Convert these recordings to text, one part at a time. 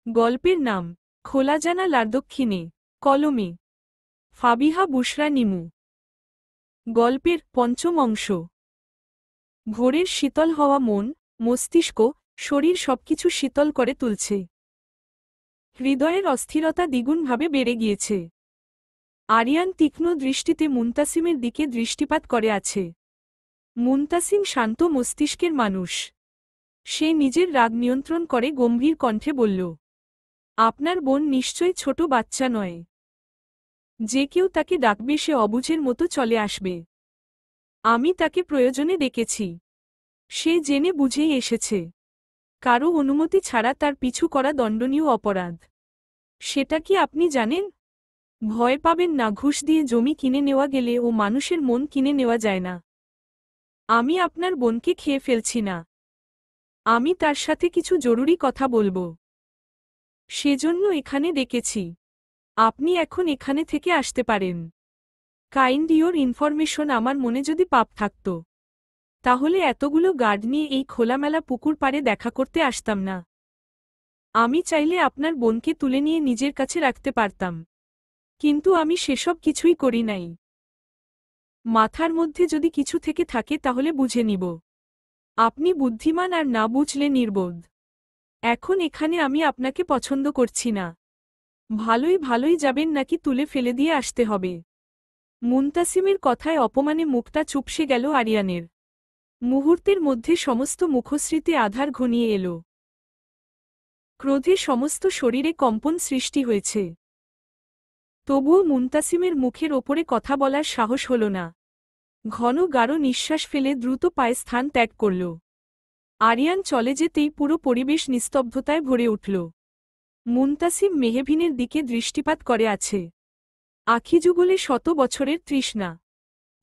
গল্পের নাম খোলা জানালার দক্ষিণে। কলমে ফাবিহা বুশরা নিমু। গল্পের পঞ্চম অংশ। ভোরের শীতল হওয়া মন, মস্তিষ্ক, শরীর সবকিছু শীতল করে তুলছে। হৃদয়ের অস্থিরতা দ্বিগুণভাবে বেড়ে গিয়েছে। আরিয়ান তীক্ষ্ণ দৃষ্টিতে মুনতাসিমের দিকে দৃষ্টিপাত করে আছে। মুনতাসিম শান্ত মস্তিষ্কের মানুষ। সে নিজের রাগ নিয়ন্ত্রণ করে গম্ভীর কণ্ঠে বলল, আপনার বোন নিশ্চয়ই ছোট বাচ্চা নয়। যে কেউ তাকে ডাকবে সে অবুঝের মতো চলে আসবে। আমি তাকে প্রয়োজনে ডেকেছি। সে জেনে বুঝেই এসেছে। কারো অনুমতি ছাড়া তার পিছু করা দণ্ডনীয় অপরাধ। সেটা কি আপনি জানেন? ভয় পাবেন না, ঘুষ দিয়ে জমি কিনে নেওয়া গেলে ও মানুষের মন কিনে নেওয়া যায় না। আমি আপনার বোনকে খেয়ে ফেলছি না। আমি তার সাথে কিছু জরুরি কথা বলবো। সেজন্য এখানে ডেকেছি। আপনি এখন এখানে থেকে আসতে পারেন। Kind your information. আমার মনে যদি পাপ থাকত তাহলে এতগুলো গার্ড নিয়ে এই খোলামেলা পুকুর পাড়ে দেখা করতে আসতাম না। আমি চাইলে আপনার বোনকে তুলে নিয়ে নিজের কাছে রাখতে পারতাম, কিন্তু আমি সেসব কিছুই করি নাই। মাথার মধ্যে যদি কিছু থেকে থাকে তাহলে বুঝে নিব। আপনি বুদ্ধিমান আর না বুঝলে নির্বোধ। এখন এখানে আমি আপনাকে পছন্দ করছি না। ভালোই যাবেন নাকি তুলে ফেলে দিয়ে আসতে হবে? মুনতাসিমের কথায় অপমানে মুখটা চুপসে গেল আরিয়ানের। মুহূর্তের মধ্যে সমস্ত মুখশ্রীতে আধার ঘনিয়ে এল। ক্রোধে সমস্ত শরীরে কম্পন সৃষ্টি হয়েছে। তবুও মুনতাসিমের মুখের ওপরে কথা বলার সাহস হল না। ঘন গাঢ় নিঃশ্বাস ফেলে দ্রুত পায়ে স্থান ত্যাগ করল। আরিয়ান চলে যেতেই পুরো পরিবেশ নিস্তব্ধতায় ভরে উঠল। মুনতাসিম মেহভিনের দিকে দৃষ্টিপাত করে আছে। আখিযুগলে শত বছরের তৃষ্ণা।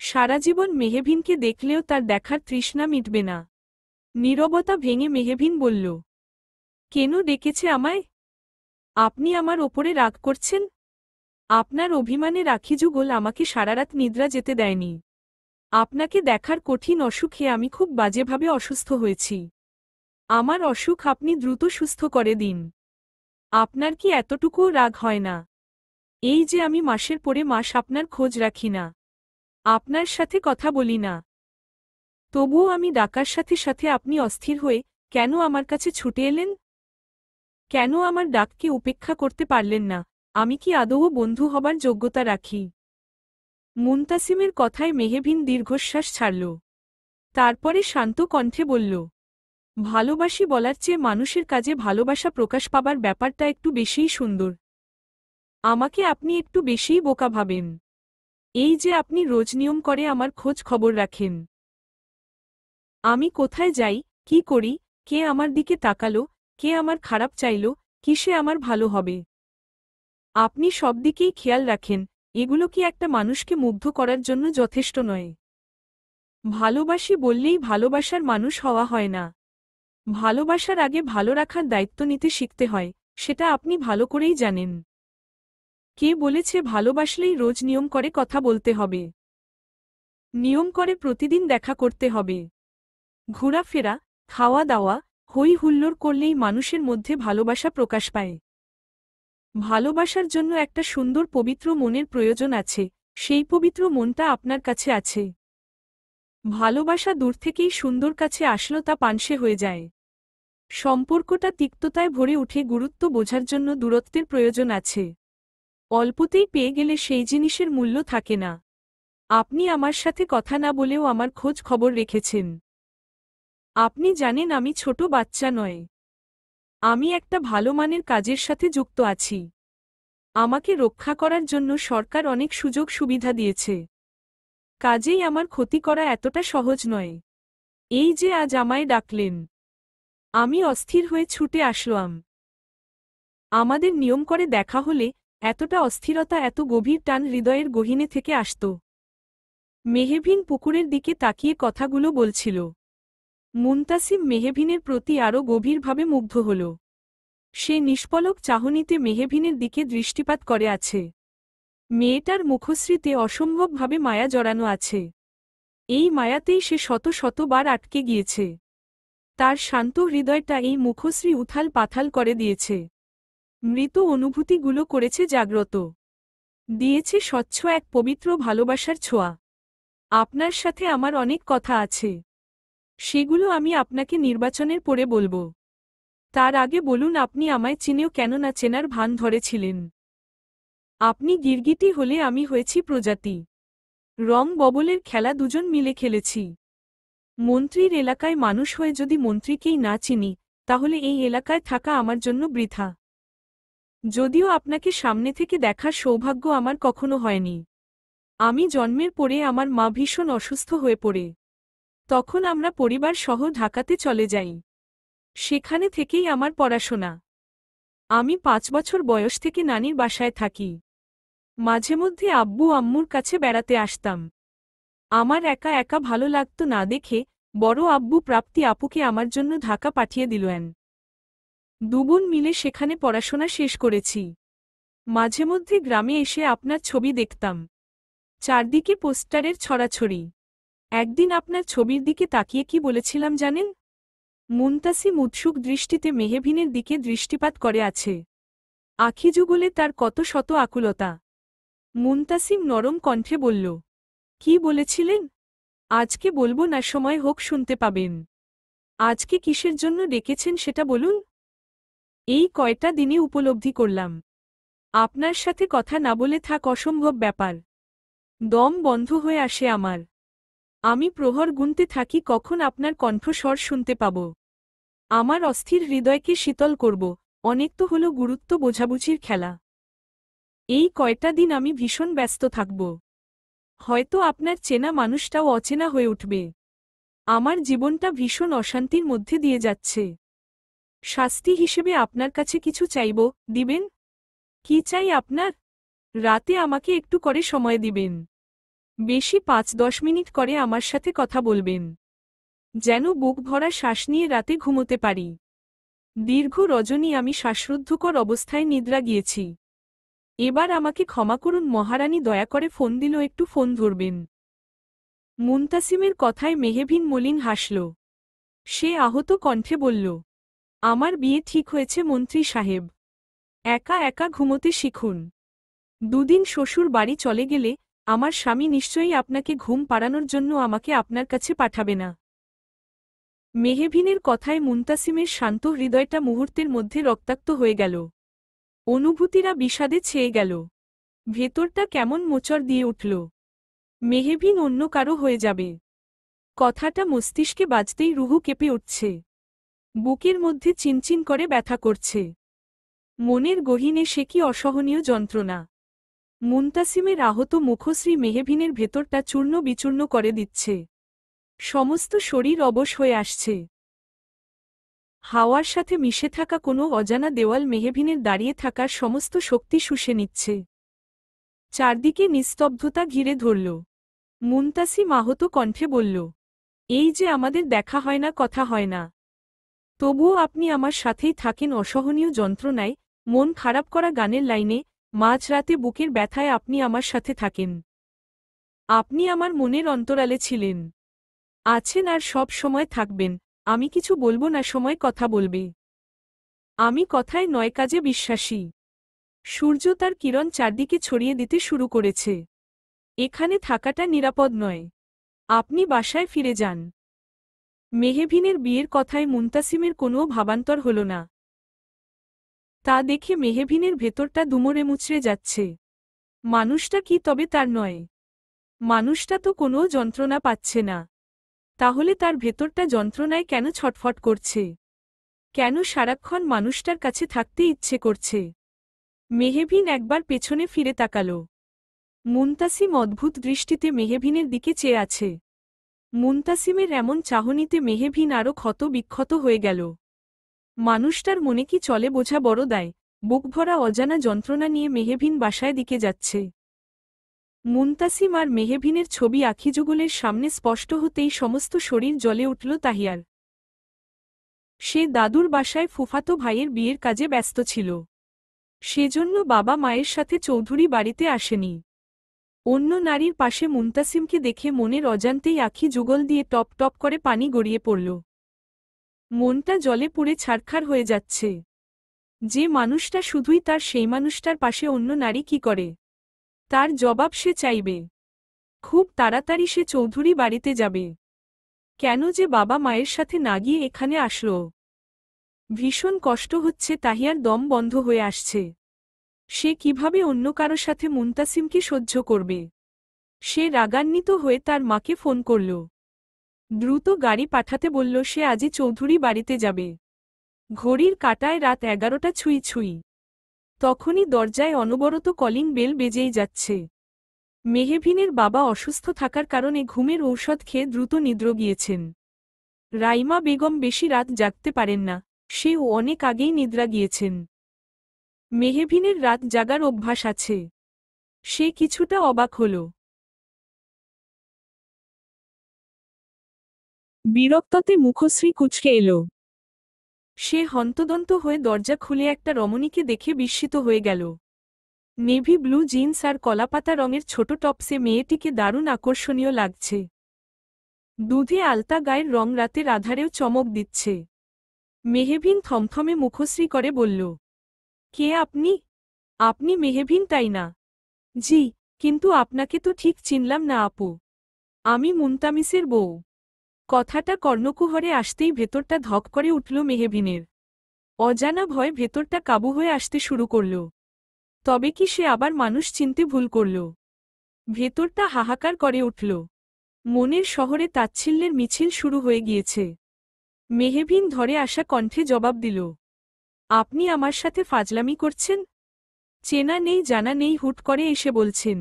সারাজীবন মেহভিনকে দেখলেও তার দেখার তৃষ্ণা মিটবে না। নীরবতা ভেঙে মেহভিন বলল, কেন ডেকেছে আমায়? আপনি আমার ওপরে রাগ করছেন? আপনার অভিমানের আখিযুগল আমাকে সারারাত নিদ্রা যেতে দেয়নি। আপনাকে দেখার কঠিন অসুখে আমি খুব বাজেভাবে অসুস্থ হয়েছি। আমার অসুখ আপনি দ্রুত সুস্থ করে দিন। আপনার কি এতটুকুও রাগ হয় না? এই যে আমি মাসের পরে মাস আপনার খোঁজ রাখি না, আপনার সাথে কথা বলি না, তবুও আমি ডাকার সাথে সাথে আপনি অস্থির হয়ে কেন আমার কাছে ছুটে এলেন? কেন আমার ডাককে উপেক্ষা করতে পারলেন না? আমি কি আদৌ বন্ধু হবার যোগ্যতা রাখি? মুনতাসিমের কথায় মেহভিন দীর্ঘশ্বাস ছাড়ল। তারপরে শান্ত কণ্ঠে বলল, ভালোবাসি বলার চেয়ে মানুষের কাজে ভালোবাসা প্রকাশ পাবার ব্যাপারটা একটু বেশিই সুন্দর। আমাকে আপনি একটু বেশিই বোকা ভাবেন। এই যে আপনি রোজ নিয়ম করে আমার খোঁজ খবর রাখেন। আমি কোথায় যাই, কি করি, কে আমার দিকে তাকালো, কে আমার খারাপ চাইল, কিসে আমার ভালো হবে, আপনি সব দিকেই খেয়াল রাখেন। এগুলো কি একটা মানুষকে মুগ্ধ করার জন্য যথেষ্ট নয়? ভালোবাসি বললেই ভালোবাসার মানুষ হওয়া হয় না। ভালোবাসার আগে ভালো রাখার দায়িত্ব নিতে শিখতে হয়, সেটা আপনি ভালো করেই জানেন। কে বলেছে ভালোবাসলেই রোজ নিয়ম করে কথা বলতে হবে? নিয়ম করে প্রতিদিন দেখা করতে হবে? ঘোরাফেরা, খাওয়া দাওয়া, হই হুল্লোড় করলেই মানুষের মধ্যে ভালোবাসা প্রকাশ পায়। ভালোবাসার জন্য একটা সুন্দর পবিত্র মনের প্রয়োজন আছে। সেই পবিত্র মনটা আপনার কাছে আছে। ভালোবাসা দূর থেকেই সুন্দর কাছে আসলো তা পানসে হয়ে যায়। সম্পর্কটা তিক্ততায় ভরে উঠে গুরুত্ব বোঝার জন্য দূরত্বের প্রয়োজন আছে। অল্পতেই পেয়ে গেলে সেই জিনিসের মূল্য থাকে না। আপনি আমার সাথে কথা না বলেও আমার খোঁজ খবর রেখেছেন। আপনি জানেন আমি ছোট বাচ্চা নয়। আমি একটা ভালো মানের কাজের সাথে যুক্ত আছি। আমাকে রক্ষা করার জন্য সরকার অনেক সুযোগ সুবিধা দিয়েছে। কাজেই আমার ক্ষতি করা এতটা সহজ নয়। এই যে আজ আমায় ডাকলেন, আমি অস্থির হয়ে ছুটে আসলাম। আমাদের নিয়ম করে দেখা হলে এতটা অস্থিরতা, এত গভীর টান হৃদয়ের গহীনে থেকে আসত। মেহভিন পুকুরের দিকে তাকিয়ে কথাগুলো বলছিল। মুনতাসিম মেহভিনের প্রতি আরও গভীরভাবে মুগ্ধ হল। সে নিষ্পলক চাহনিতে মেহভিনের দিকে দৃষ্টিপাত করে আছে। মেয়েটার মুখশ্রীতে অসম্ভবভাবে মায়া জড়ানো আছে। এই মায়াতেই সে শত শতবার আটকে গিয়েছে। তার শান্ত হৃদয়টা এই মুখশ্রী উথাল পাথাল করে দিয়েছে। মৃত অনুভূতিগুলো করেছে জাগ্রত, দিয়েছে স্বচ্ছ এক পবিত্র ভালোবাসার ছোঁয়া। আপনার সাথে আমার অনেক কথা আছে, সেগুলো আমি আপনাকে নির্বাচনের পরে বলবো। তার আগে বলুন, আপনি আমায় চিনেও কেন না চেনার ভান ধরেছিলেন? আপনি গিরগিটি হলে আমি হয়েছি প্রজাতি। রং ববলের খেলা দুজন মিলে খেলেছি। মন্ত্রীর এলাকায় মানুষ হয়ে যদি মন্ত্রীকেই না চিনি, তাহলে এই এলাকায় থাকা আমার জন্য বৃথা। যদিও আপনাকে সামনে থেকে দেখার সৌভাগ্য আমার কখনো হয়নি। আমি জন্মের পরে আমার মা ভীষণ অসুস্থ হয়ে পড়ে। তখন আমরা পরিবার সহ ঢাকাতে চলে যাই। সেখানে থেকেই আমার পড়াশোনা। আমি 5 বছর বয়স থেকে নানির বাসায় থাকি। মাঝে মধ্যে আব্বু আম্মুর কাছে বেড়াতে আসতাম। আমার একা একা ভালো লাগতো না দেখে বড় আব্বু প্রাপ্তি আপুকে আমার জন্য ঢাকা পাঠিয়ে দিলেন। দুবোন মিলে সেখানে পড়াশোনা শেষ করেছি। মাঝে মধ্যে গ্রামে এসে আপনার ছবি দেখতাম। চারদিকে পোস্টারের ছড়াছড়ি। একদিন আপনার ছবির দিকে তাকিয়ে কি বলেছিলাম জানেন? মুনতাসিম উৎসুক দৃষ্টিতে মেহবিনের দিকে দৃষ্টিপাত করে আছে। আখিযুগলে তার কত শত আকুলতা। মুনতাসিম নরম কণ্ঠে বলল, কি বলেছিলেন? আজকে বলবো না, সময় হোক শুনতে পাবেন। আজকে কিসের জন্য ডেকেছেন সেটা বলুন। এই কয়টা দিনে উপলব্ধি করলাম, আপনার সাথে কথা না বলে থাক অসম্ভব ব্যাপার। দম বন্ধ হয়ে আসে আমার। আমি প্রহর গুনতে থাকি কখন আপনার কণ্ঠস্বর শুনতে পাব। আমার অস্থির হৃদয়কে শীতল করব। অনেক তো হলো গুরুত্ব বোঝাবুঝির খেলা। এই কয়টা দিন আমি ভীষণ ব্যস্ত থাকব। হয়তো আপনার চেনা মানুষটাও অচেনা হয়ে উঠবে। আমার জীবনটা ভীষণ অশান্তির মধ্যে দিয়ে যাচ্ছে। শাস্তি হিসেবে আপনার কাছে কিছু চাইব, দিবেন? কি চাই আপনার? রাতে আমাকে একটু করে সময় দিবেন। বেশি 5-10 মিনিট করে আমার সাথে কথা বলবেন, যেন বুক ভরা শ্বাস নিয়ে রাতে ঘুমোতে পারি। দীর্ঘ রজনী আমি শ্বাসরুদ্ধকর অবস্থায় নিদ্রা গিয়েছি। এবার আমাকে ক্ষমা করুন মহারানী, দয়া করে ফোন দিল, একটু ফোন ধরবেন। মুনতাসিমের কথায় মেহবিন মলিন হাসল। সে আহত কণ্ঠে বলল, আমার বিয়ে ঠিক হয়েছে মন্ত্রী সাহেব। একা একা ঘুমোতে শিখুন। দুদিন শ্বশুর বাড়ি চলে গেলে আমার স্বামী নিশ্চয়ই আপনাকে ঘুম পাড়ানোর জন্য আমাকে আপনার কাছে পাঠাবে না। মেহবিনের কথায় মুনতাসিমের শান্ত হৃদয়টা মুহূর্তের মধ্যে রক্তাক্ত হয়ে গেল। অনুভূতিরা বিষাদে ছেয়ে গেল। ভেতরটা কেমন মোচড় দিয়ে উঠল। মেহবিন অন্য কারো হয়ে যাবে, কথাটা মস্তিষ্কে বাজতেই রুহু কেঁপে উঠছে। বুকের মধ্যে চিনচিন করে ব্যথা করছে। মনের গহীনে সে কি অসহনীয় যন্ত্রণা। মুনতাসিমের আহত মুখশ্রী মেহবিনের ভেতরটা চূর্ণ বিচূর্ণ করে দিচ্ছে। সমস্ত শরীর অবশ হয়ে আসছে। হাওয়ার সাথে মিশে থাকা কোনো অজানা দেওয়াল মেহবিনের দাঁড়িয়ে থাকার সমস্ত শক্তি শুষে নিচ্ছে। চারদিকে নিস্তব্ধতা ঘিরে ধরল। মুনতাসিম আহত কণ্ঠে বলল, এই যে আমাদের দেখা হয় না, কথা হয় না, তবুও আপনি আমার সাথেই থাকেন অসহনীয় যন্ত্রণায়। মন খারাপ করা গানের লাইনে, মাঝরাতে বুকের ব্যথায় আপনি আমার সাথে থাকেন। আপনি আমার মনের অন্তরালে ছিলেন, আছেন আর সব সময় থাকবেন। আমি কিছু বলবো না, সময় কথা বলবে। আমি কথায় নয় কাজে বিশ্বাসী। সূর্য তার কিরণ চারদিকে ছড়িয়ে দিতে শুরু করেছে। এখানে থাকাটা নিরাপদ নয়। আপনি বাসায় ফিরে যান। মেহবিনের বিয়ের কথায় মুনতাসিমের কোনো ভাবান্তর হল না। তা দেখে মেহবিনের ভেতরটা দুমড়ে মুচড়ে যাচ্ছে। মানুষটা কি তবে তার নয়? মানুষটা তো কোনো যন্ত্রণা পাচ্ছে না। তাহলে তার ভেতরটা যন্ত্রণায় কেন ছটফট করছে? কেন সারাক্ষণ মানুষটার কাছে থাকতে ইচ্ছে করছে? মেহবিন একবার পেছনে ফিরে তাকাল। মুনতাসিম অদ্ভুত দৃষ্টিতে মেহবিনের দিকে চেয়ে আছে। মুনতাসিমের এমন চাহনিতে মেহবিন আরও ক্ষত বিক্ষত হয়ে গেল। মানুষটার মনে কি চলে বোঝা বড় দায়। বুকভরা অজানা যন্ত্রণা নিয়ে মেহবিন বাসায় দিকে যাচ্ছে। মুনতাসিম আর মেহবিনের ছবি আখিযুগলের সামনে স্পষ্ট হতেই সমস্ত শরীর জ্বলে উঠল তাহিয়ার। সে দাদুর বাসায় ফুফাতো ভাইয়ের বিয়ের কাজে ব্যস্ত ছিল। সেজন্য বাবা মায়ের সাথে চৌধুরী বাড়িতে আসেনি। অন্য নারীর পাশে মুনতাসিমকে দেখে মনের অজান্তেই আখি যুগল দিয়ে টপ টপ করে পানি গড়িয়ে পড়ল। মনটা জলে পুড়ে ছারখার হয়ে যাচ্ছে। যে মানুষটা শুধুই তার সেই মানুষটার পাশে অন্য নারী কি করে? তার জবাব সে চাইবে। খুব তাড়াতাড়ি সে চৌধুরী বাড়িতে যাবে। কেন যে বাবা মায়ের সাথে না গিয়ে এখানে আসলো? ভীষণ কষ্ট হচ্ছে, তাহিয়ার দম বন্ধ হয়ে আসছে। সে কিভাবে অন্য কারো সাথে মুনতাসিমকে সহ্য করবে? সে রাগান্বিত হয়ে তার মাকে ফোন করল। দ্রুত গাড়ি পাঠাতে বলল, সে আজই চৌধুরী বাড়িতে যাবে। ঘড়ির কাঁটায় রাত 11টা ছুঁই ছুঁই। তখনই দরজায় অনবরত কলিং বেল বেজেই যাচ্ছে। মেহভিনের বাবা অসুস্থ থাকার কারণে ঘুমের ঔষধ খেয়ে দ্রুত নিদ্র গিয়েছেন। রাইমা বেগম বেশি রাত জাগতে পারেন না, সেও অনেক আগেই নিদ্রা গিয়েছেন। মেহভিনের রাত জাগার অভ্যাস আছে। সে কিছুটা অবাক হল। বিরক্ততে মুখশ্রী কুঁচকে এলো। সে হন্তদন্ত হয়ে দরজা খুলে একটা রমণীকে দেখে বিস্মিত হয়ে গেল। নেভি ব্লু জিন্স আর কলাপাতা রঙের ছোট টপসে মেয়েটিকে দারুণ আকর্ষণীয় লাগছে। দুধে আলতা গায়ের রং রাতের আধারেও চমক দিচ্ছে। মেহভিন থমথমে মুখশ্রী করে বলল, কে আপনি? আপনি মেহভিন, তাই না? জি, কিন্তু আপনাকে তো ঠিক চিনলাম না আপু। আমি মুনতামিসের বউ। কথাটা কর্ণকুহরে আসতেই ভেতরটা ধক করে উঠল মেহভিনের। অজানা ভয় ভেতরটা কাবু হয়ে আসতে শুরু করল। তবে কি সে আবার মানুষ চিনতে ভুল করল? ভেতরটা হাহাকার করে উঠল। মনের শহরে তাচ্ছিল্যের মিছিল শুরু হয়ে গিয়েছে। মেহভিন ধরে আসা কণ্ঠে জবাব দিল, আপনি আমার সাথে ফাজলামি করছেন? চেনা নেই জানা নেই হুট করে এসে বলছেন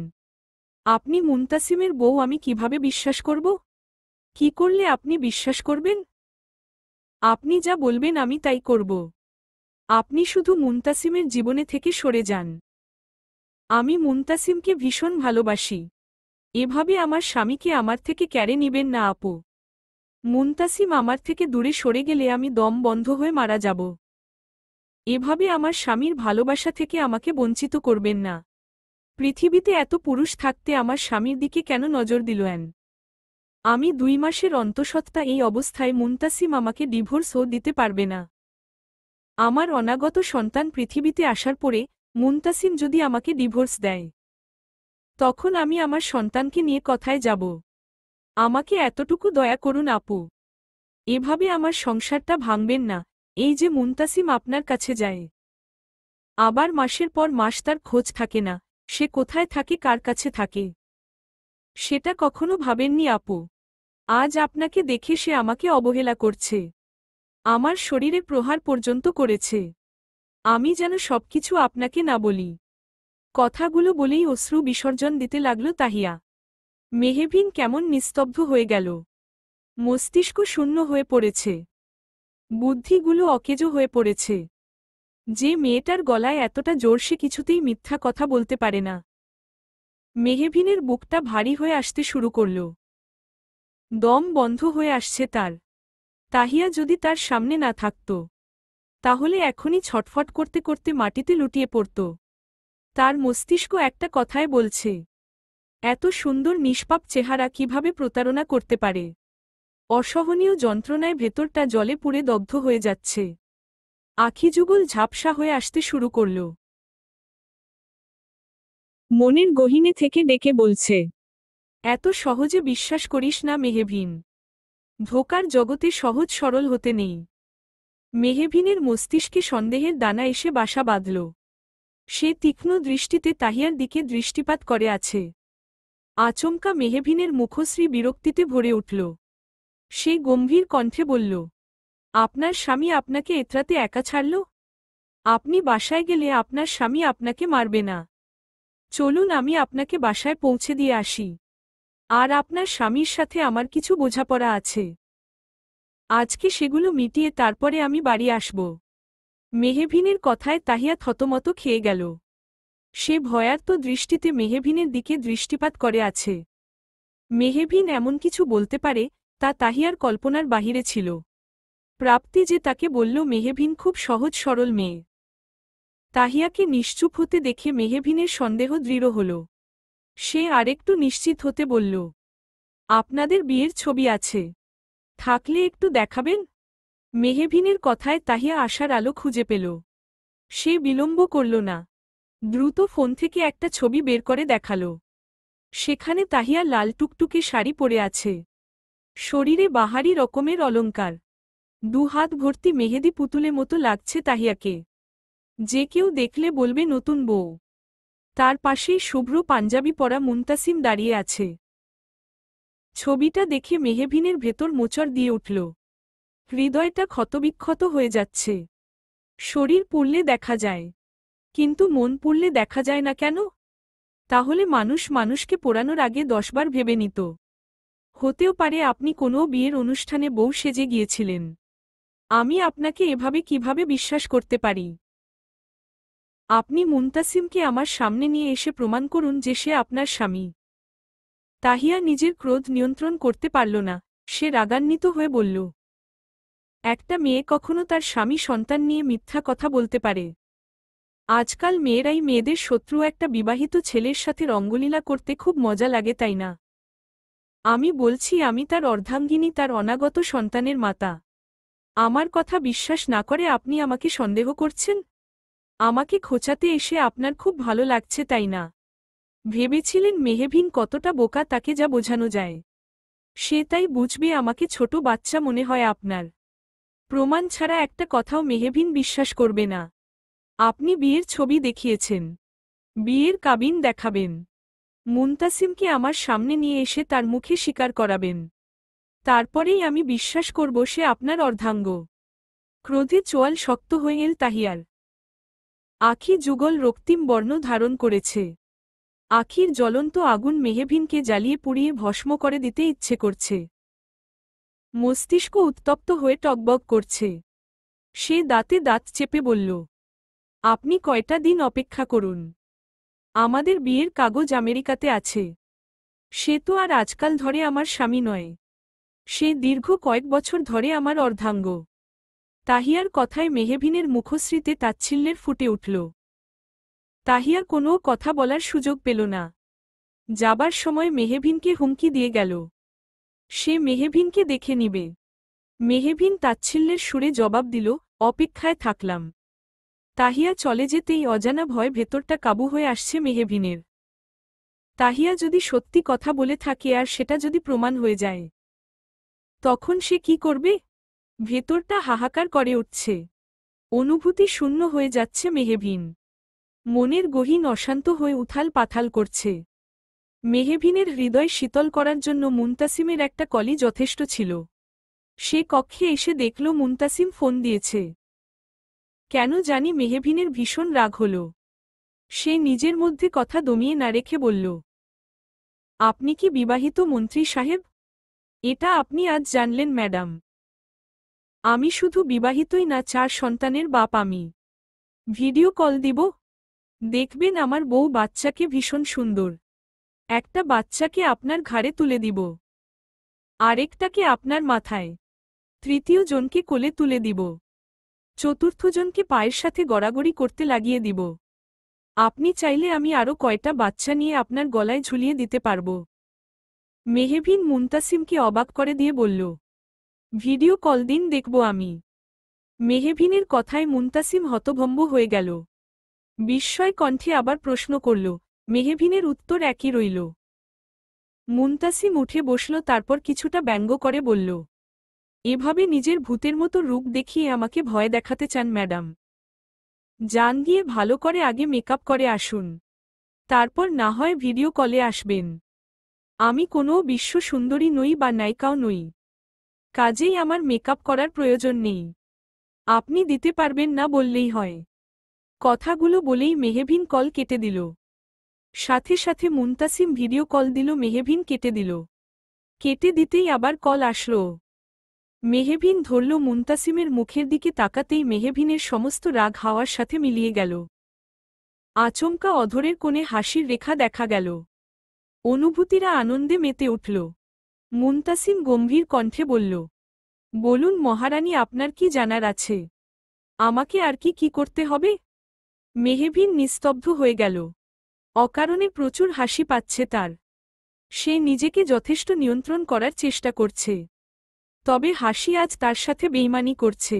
আপনি মুনতাসিমের বউ। আমি কিভাবে বিশ্বাস করব? কি করলে আপনি বিশ্বাস করবেন? আপনি যা বলবেন আমি তাই করব। আপনি শুধু মুনতাসিমের জীবনে থেকে সরে যান। আমি মুনতাসিমকে ভীষণ ভালোবাসি। এভাবে আমার স্বামীকে আমার থেকে কেড়ে নিবেন না আপু। মুনতাসিম আমার থেকে দূরে সরে গেলে আমি দম বন্ধ হয়ে মারা যাব। এভাবে আমার স্বামীর ভালোবাসা থেকে আমাকে বঞ্চিত করবেন না। পৃথিবীতে এত পুরুষ থাকতে আমার স্বামীর দিকে কেন নজর দিলেন? আমি 2 মাসের অন্তঃসত্ত্বা, এই অবস্থায় মুনতাসিম আমাকে ডিভোর্সও দিতে পারবে না। আমার অনাগত সন্তান পৃথিবীতে আসার পরে মুনতাসিম যদি আমাকে ডিভোর্স দেয়, তখন আমি আমার সন্তানকে নিয়ে কোথায় যাব? আমাকে এতটুকু দয়া করুন আপু। এভাবে আমার সংসারটা ভাঙবেন না। এই যে মুনতাসিম আপনার কাছে যায়, আবার মাসের পর মাস তার খোঁজ থাকে না। সে কোথায় থাকে, কার কাছে থাকে, সেটা কখনো ভাবেননি আপু। আজ আপনাকে দেখে সে আমাকে অবহেলা করছে। আমার শরীরে প্রহার পর্যন্ত করেছে। আমি যেন সবকিছু আপনাকে না বলি। কথাগুলো বলেই অশ্রু বিসর্জন দিতে লাগল তাহিয়া। মেহভিন কেমন নিস্তব্ধ হয়ে গেল। মস্তিষ্ক শূন্য হয়ে পড়েছে। বুদ্ধিগুলো অকেজো হয়ে পড়েছে। যে মেয়েটার গলায় এতটা জোর, সে কিছুতেই মিথ্যা কথা বলতে পারে না। মেহভিনের বুকটা ভারী হয়ে আসতে শুরু করল। দম বন্ধ হয়ে আসছে তার। তাহিয়া যদি তার সামনে না থাকত, তাহলে এখনই ছটফট করতে করতে মাটিতে লুটিয়ে পড়ত। তার মস্তিষ্ক একটা কথায় বলছে, এত সুন্দর নিষ্পাপ চেহারা কিভাবে প্রতারণা করতে পারে? অসহনীয় যন্ত্রণায় ভেতরটা জলে পুড়ে দগ্ধ হয়ে যাচ্ছে। আখিযুগল ঝাপসা হয়ে আসতে শুরু করল। মনের গহীনে থেকে ডেকে বলছে, এত সহজে বিশ্বাস করিস না মেহভিন। ধোকার জগতে সহজ সরল হতে নেই। মেহভিনের মস্তিষ্কে সন্দেহের দানা এসে বাসা বাঁধল। সে তীক্ষ্ণ দৃষ্টিতে তাহিয়ার দিকে দৃষ্টিপাত করে আছে। আচমকা মেহভিনের মুখশ্রী বিরক্তিতে ভরে উঠল। সে গম্ভীর কণ্ঠে বলল, আপনার স্বামী আপনাকে এতরাতে একা ছাড়ল? আপনি বাসায় গেলে আপনার স্বামী আপনাকে মারবে না। চলুন আমি আপনাকে বাসায় পৌঁছে দিয়ে আসি। আর আপনার স্বামীর সাথে আমার কিছু বোঝাপড়া আছে। আজকে সেগুলো মিটিয়ে তারপরে আমি বাড়ি আসব। মেহভিনের কথায় তাহিয়া থতমত খেয়ে গেল। সে ভয়ার্ত দৃষ্টিতে মেহভিনের দিকে দৃষ্টিপাত করে আছে। মেহভিন এমন কিছু বলতে পারে, তা তাহিয়ার কল্পনার বাহিরে ছিল। প্রাপ্তি যে তাকে বলল মেহভিন খুব সহজ সরল মেয়ে। তাহিয়াকে নিশ্চুপ হতে দেখে মেহভিনের সন্দেহ দৃঢ় হল। সে আরেকটু নিশ্চিত হতে বলল, আপনাদের বিয়ের ছবি আছে, থাকলে একটু দেখাবেন? মেহভিনের কথায় তাহিয়া আশার আলো খুঁজে পেল। সে বিলম্ব করল না, দ্রুত ফোন থেকে একটা ছবি বের করে দেখাল। সেখানে তাহিয়া লাল টুকটুকে শাড়ি পরে আছে, শরীরে বাহারি রকমের অলংকার, দুহাত ভর্তি মেহেদি পুতুলে মতো লাগছে তাহিয়াকে। যে কেউ দেখলে বলবে নতুন বউ। তার পাশেই শুভ্র পাঞ্জাবি পরা মুনতাসিম দাঁড়িয়ে আছে। ছবিটা দেখে মেহবিনের ভেতর মোচড় দিয়ে উঠল। হৃদয়টা ক্ষতবিক্ষত হয়ে যাচ্ছে। শরীর পুড়লে দেখা যায়, কিন্তু মন পুড়লে দেখা যায় না কেন? তাহলে মানুষ মানুষকে পোড়ানোর আগে 10 বার ভেবে নিত। হতেও পারে আপনি কোনো বিয়ের অনুষ্ঠানে বউ সেজে গিয়েছিলেন। আমি আপনাকে এভাবে কিভাবে বিশ্বাস করতে পারি? আপনি মুনতাসিমকে আমার সামনে নিয়ে এসে প্রমাণ করুন যে সে আপনার স্বামী। তাহিয়া নিজের ক্রোধ নিয়ন্ত্রণ করতে পারল না, সে রাগান্বিত হয়ে বলল, একটা মেয়ে কখনো তার স্বামী সন্তান নিয়ে মিথ্যা কথা বলতে পারে? আজকাল মেয়েরাই মেয়েদের শত্রু। একটা বিবাহিত ছেলের সাথে রঙ্গলীলা করতে খুব মজা লাগে, তাই না? আমি বলছি আমি তার অর্ধাঙ্গিনী, তার অনাগত সন্তানের মাতা। আমার কথা বিশ্বাস না করে আপনি আমাকে সন্দেহ করছেন? আমাকে খোঁচাতে এসে আপনার খুব ভালো লাগছে, তাই না? ভেবেছিলেন মেহবিন কতটা বোকা, তাকে যা বোঝানো যায় সে তাই বুঝবে। আমাকে ছোট বাচ্চা মনে হয় আপনার। প্রমাণ ছাড়া একটা কথাও মেহবিন বিশ্বাস করবে না। আপনি বিয়ের ছবি দেখিয়েছেন, বিয়ের কাবিন দেখাবেন, মুনতাসিমকে আমার সামনে নিয়ে এসে তার মুখে স্বীকার করাবেন। তারপরেই আমি বিশ্বাস করব সে আপনার অর্ধাঙ্গ। ক্রোধে চোয়াল শক্ত হয়ে এল তাহিয়ার। আখি যুগল রক্তিম বর্ণ ধারণ করেছে। আখির জ্বলন্ত আগুন মেহবিনকে জ্বালিয়ে পুড়িয়ে ভস্ম করে দিতে ইচ্ছে করছে। মস্তিষ্ক উত্তপ্ত হয়ে টকবক করছে। সে দাঁতে দাঁত চেপে বলল, আপনি কয়টা দিন অপেক্ষা করুন। আমাদের বিয়ের কাগজ আমেরিকাতে আছে। সে তো আর আজকাল ধরে আমার স্বামী নয়, সে দীর্ঘ কয়েক বছর ধরে আমার অর্ধাঙ্গ। তাহিয়ার কথায় মেহবিনের মুখশ্রীতে তাচ্ছিল্যের ফুটে উঠল। তাহিয়া কোনো কথা বলার সুযোগ পেল না। যাবার সময় মেহবিনকে হুমকি দিয়ে গেল, সে মেহবিনকে দেখে নিবে। মেহবিন তাচ্ছিল্যের সুরে জবাব দিল, অপেক্ষায় থাকলাম। তাহিয়া চলে যেতেই অজানা ভয় ভেতরটা কাবু হয়ে আসছে মেহবিনের। তাহিয়া যদি সত্যি কথা বলে থাকে আর সেটা যদি প্রমাণ হয়ে যায়, তখন সে কি করবে? ভেতরটা হাহাকার করে উঠছে। অনুভূতি শূন্য হয়ে যাচ্ছে মেহবিন। মনের গহীন অশান্ত হয়ে উথাল পাথাল করছে। মেহবিনের হৃদয় শীতল করার জন্য মুনতাসিমের একটা কলই যথেষ্ট ছিল। সে কক্ষে এসে দেখল মুনতাসিম ফোন দিয়েছে। কেন জানি মেহবিনের ভীষণ রাগ হল। সে নিজের মধ্যে কথা দমিয়ে না রেখে বলল, আপনি কি বিবাহিত মন্ত্রী সাহেব? এটা আপনি আজ জানলেন ম্যাডাম। আমি শুধু বিবাহিতই না, 4 সন্তানের বাপ আমি। ভিডিও কল দিব? দেখবেন আমার বউ বাচ্চাকে ভীষণ সুন্দর। একটা বাচ্চাকে আপনার ঘাড়ে তুলে দিব, আরেকটাকে আপনার মাথায়, তৃতীয় জনকে কোলে তুলে দিব, চতুর্থ জনকে পায়ের সাথে গড়াগড়ি করতে লাগিয়ে দিব। আপনি চাইলে আমি আরও কয়টা বাচ্চা নিয়ে আপনার গলায় ঝুলিয়ে দিতে পারব। মেহবিন মুনতাসিমকে অবাক করে দিয়ে বলল, ভিডিও কল দিন, দেখব আমি। মেহবিনের কথায় মুনতাসিম হতভম্ব হয়ে গেল। বিস্ময় কণ্ঠে আবার প্রশ্ন করল। মেহবিনের উত্তর একই রইল। মুনতাসিম উঠে বসল, তারপর কিছুটা ব্যঙ্গ করে বলল, এভাবে নিজের ভূতের মতো রূপ দেখিয়ে আমাকে ভয় দেখাতে চান ম্যাডাম? যান গিয়ে ভালো করে আগে মেকআপ করে আসুন, তারপর না হয় ভিডিও কলে আসবেন। আমি কোনো বিশ্ব সুন্দরী নই বা নায়িকাও নই, কাজেই আমার মেকআপ করার প্রয়োজন নেই। আপনি দিতে পারবেন না বললেই হয়। কথাগুলো বলেই মেহবিন কল কেটে দিল। সাথে সাথে মুনতাসিম ভিডিও কল দিল, মেহবিন কেটে দিল। কেটে দিতেই আবার কল আসলো। মেহবিন ধরল, মুনতাসিমের মুখের দিকে তাকাতেই মেহবিনের সমস্ত রাগ হাওয়ার সাথে মিলিয়ে গেল। আচমকা অধরের কোণে হাসির রেখা দেখা গেল। অনুভূতিরা আনন্দে মেতে উঠল। মুনতাসিম গম্ভীর কণ্ঠে বলল, বলুন মহারানী, আপনার কি জানার আছে? আমাকে আর কি করতে হবে? মেহবিন নিস্তব্ধ হয়ে গেল। অকারণে প্রচুর হাসি পাচ্ছে তার। সে নিজেকে যথেষ্ট নিয়ন্ত্রণ করার চেষ্টা করছে, তবে হাসি আজ তার সাথে বেইমানি করছে।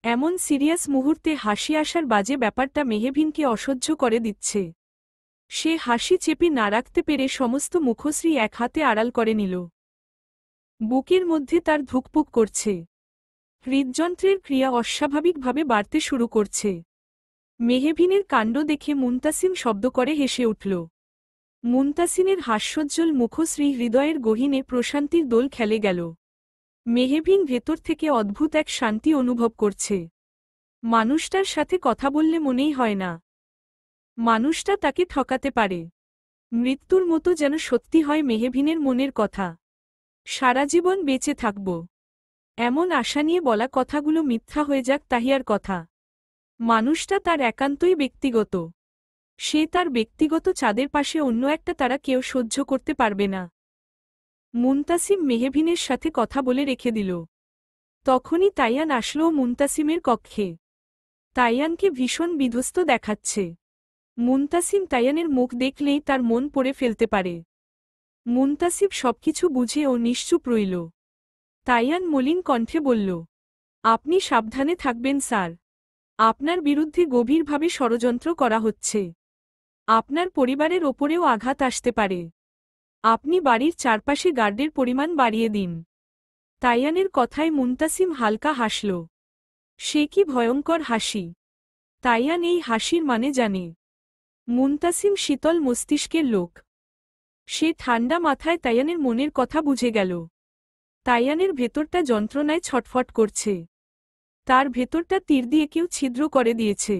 এমন সিরিয়াস মুহূর্তে হাসি আসার বাজে ব্যাপারটা মেহবিনকে অসহ্য করে দিচ্ছে। সে হাসি চেপে না রাখতে পেরে সমস্ত মুখশ্রী এক হাতে আড়াল করে নিল। বুকের মধ্যে তার ধুকপুক করছে। হৃদযন্ত্রের ক্রিয়া অস্বাভাবিকভাবে বাড়তে শুরু করছে। মেহবিনের কাণ্ড দেখে মুনতাসিম শব্দ করে হেসে উঠল। মুনতাসিমের হাস্যোজ্জ্বল মুখশ্রী হৃদয়ের গহীনে প্রশান্তির দোল খেলে গেল। মেহবিন ভেতর থেকে অদ্ভুত এক শান্তি অনুভব করছে। মানুষটার সাথে কথা বললে মনেই হয় না মানুষটা তাকে ঠকাতে পারে। মৃত্যুর মতো যেন সত্যি হয় মেহবিনের মনের কথা। সারা জীবন বেঁচে থাকব, এমন আশা নিয়ে বলা কথাগুলো মিথ্যা হয়ে যাক তাহিয়ার কথা। মানুষটা তার একান্তই ব্যক্তিগত। সে তার ব্যক্তিগত চাঁদের পাশে অন্য একটা তারা কেউ সহ্য করতে পারবে না। মুনতাসিম মেহবিনের সাথে কথা বলে রেখে দিল। তখনই তাইয়ান আসলো মুনতাসিমের কক্ষে। তাইয়ানকে ভীষণ বিধ্বস্ত দেখাচ্ছে। মুনতাসিম তাইয়ানের মুখ দেখলেই তার মন পড়ে ফেলতে পারে। মুনতাসিম সবকিছু বুঝে ও নিশ্চুপ রইল। তাইয়ান মলিন কণ্ঠে বলল, আপনি সাবধানে থাকবেন স্যার। আপনার বিরুদ্ধে গভীরভাবে ষড়যন্ত্র করা হচ্ছে। আপনার পরিবারের ওপরেও আঘাত আসতে পারে। আপনি বাড়ির চারপাশে গার্ডের পরিমাণ বাড়িয়ে দিন। তাইয়ানের কথায় মুনতাসিম হালকা হাসল। সে কি ভয়ঙ্কর হাসি! তাইয়ান এই হাসির মানে জানে। মুনতাসিম শীতল মস্তিষ্কের লোক। সে ঠান্ডা মাথায় তাইয়ানের মনের কথা বুঝে গেল। তাইয়ানের ভেতরটা যন্ত্রণায় ছটফট করছে। তার ভেতরটা তীর দিয়ে কেউ ছিদ্র করে দিয়েছে।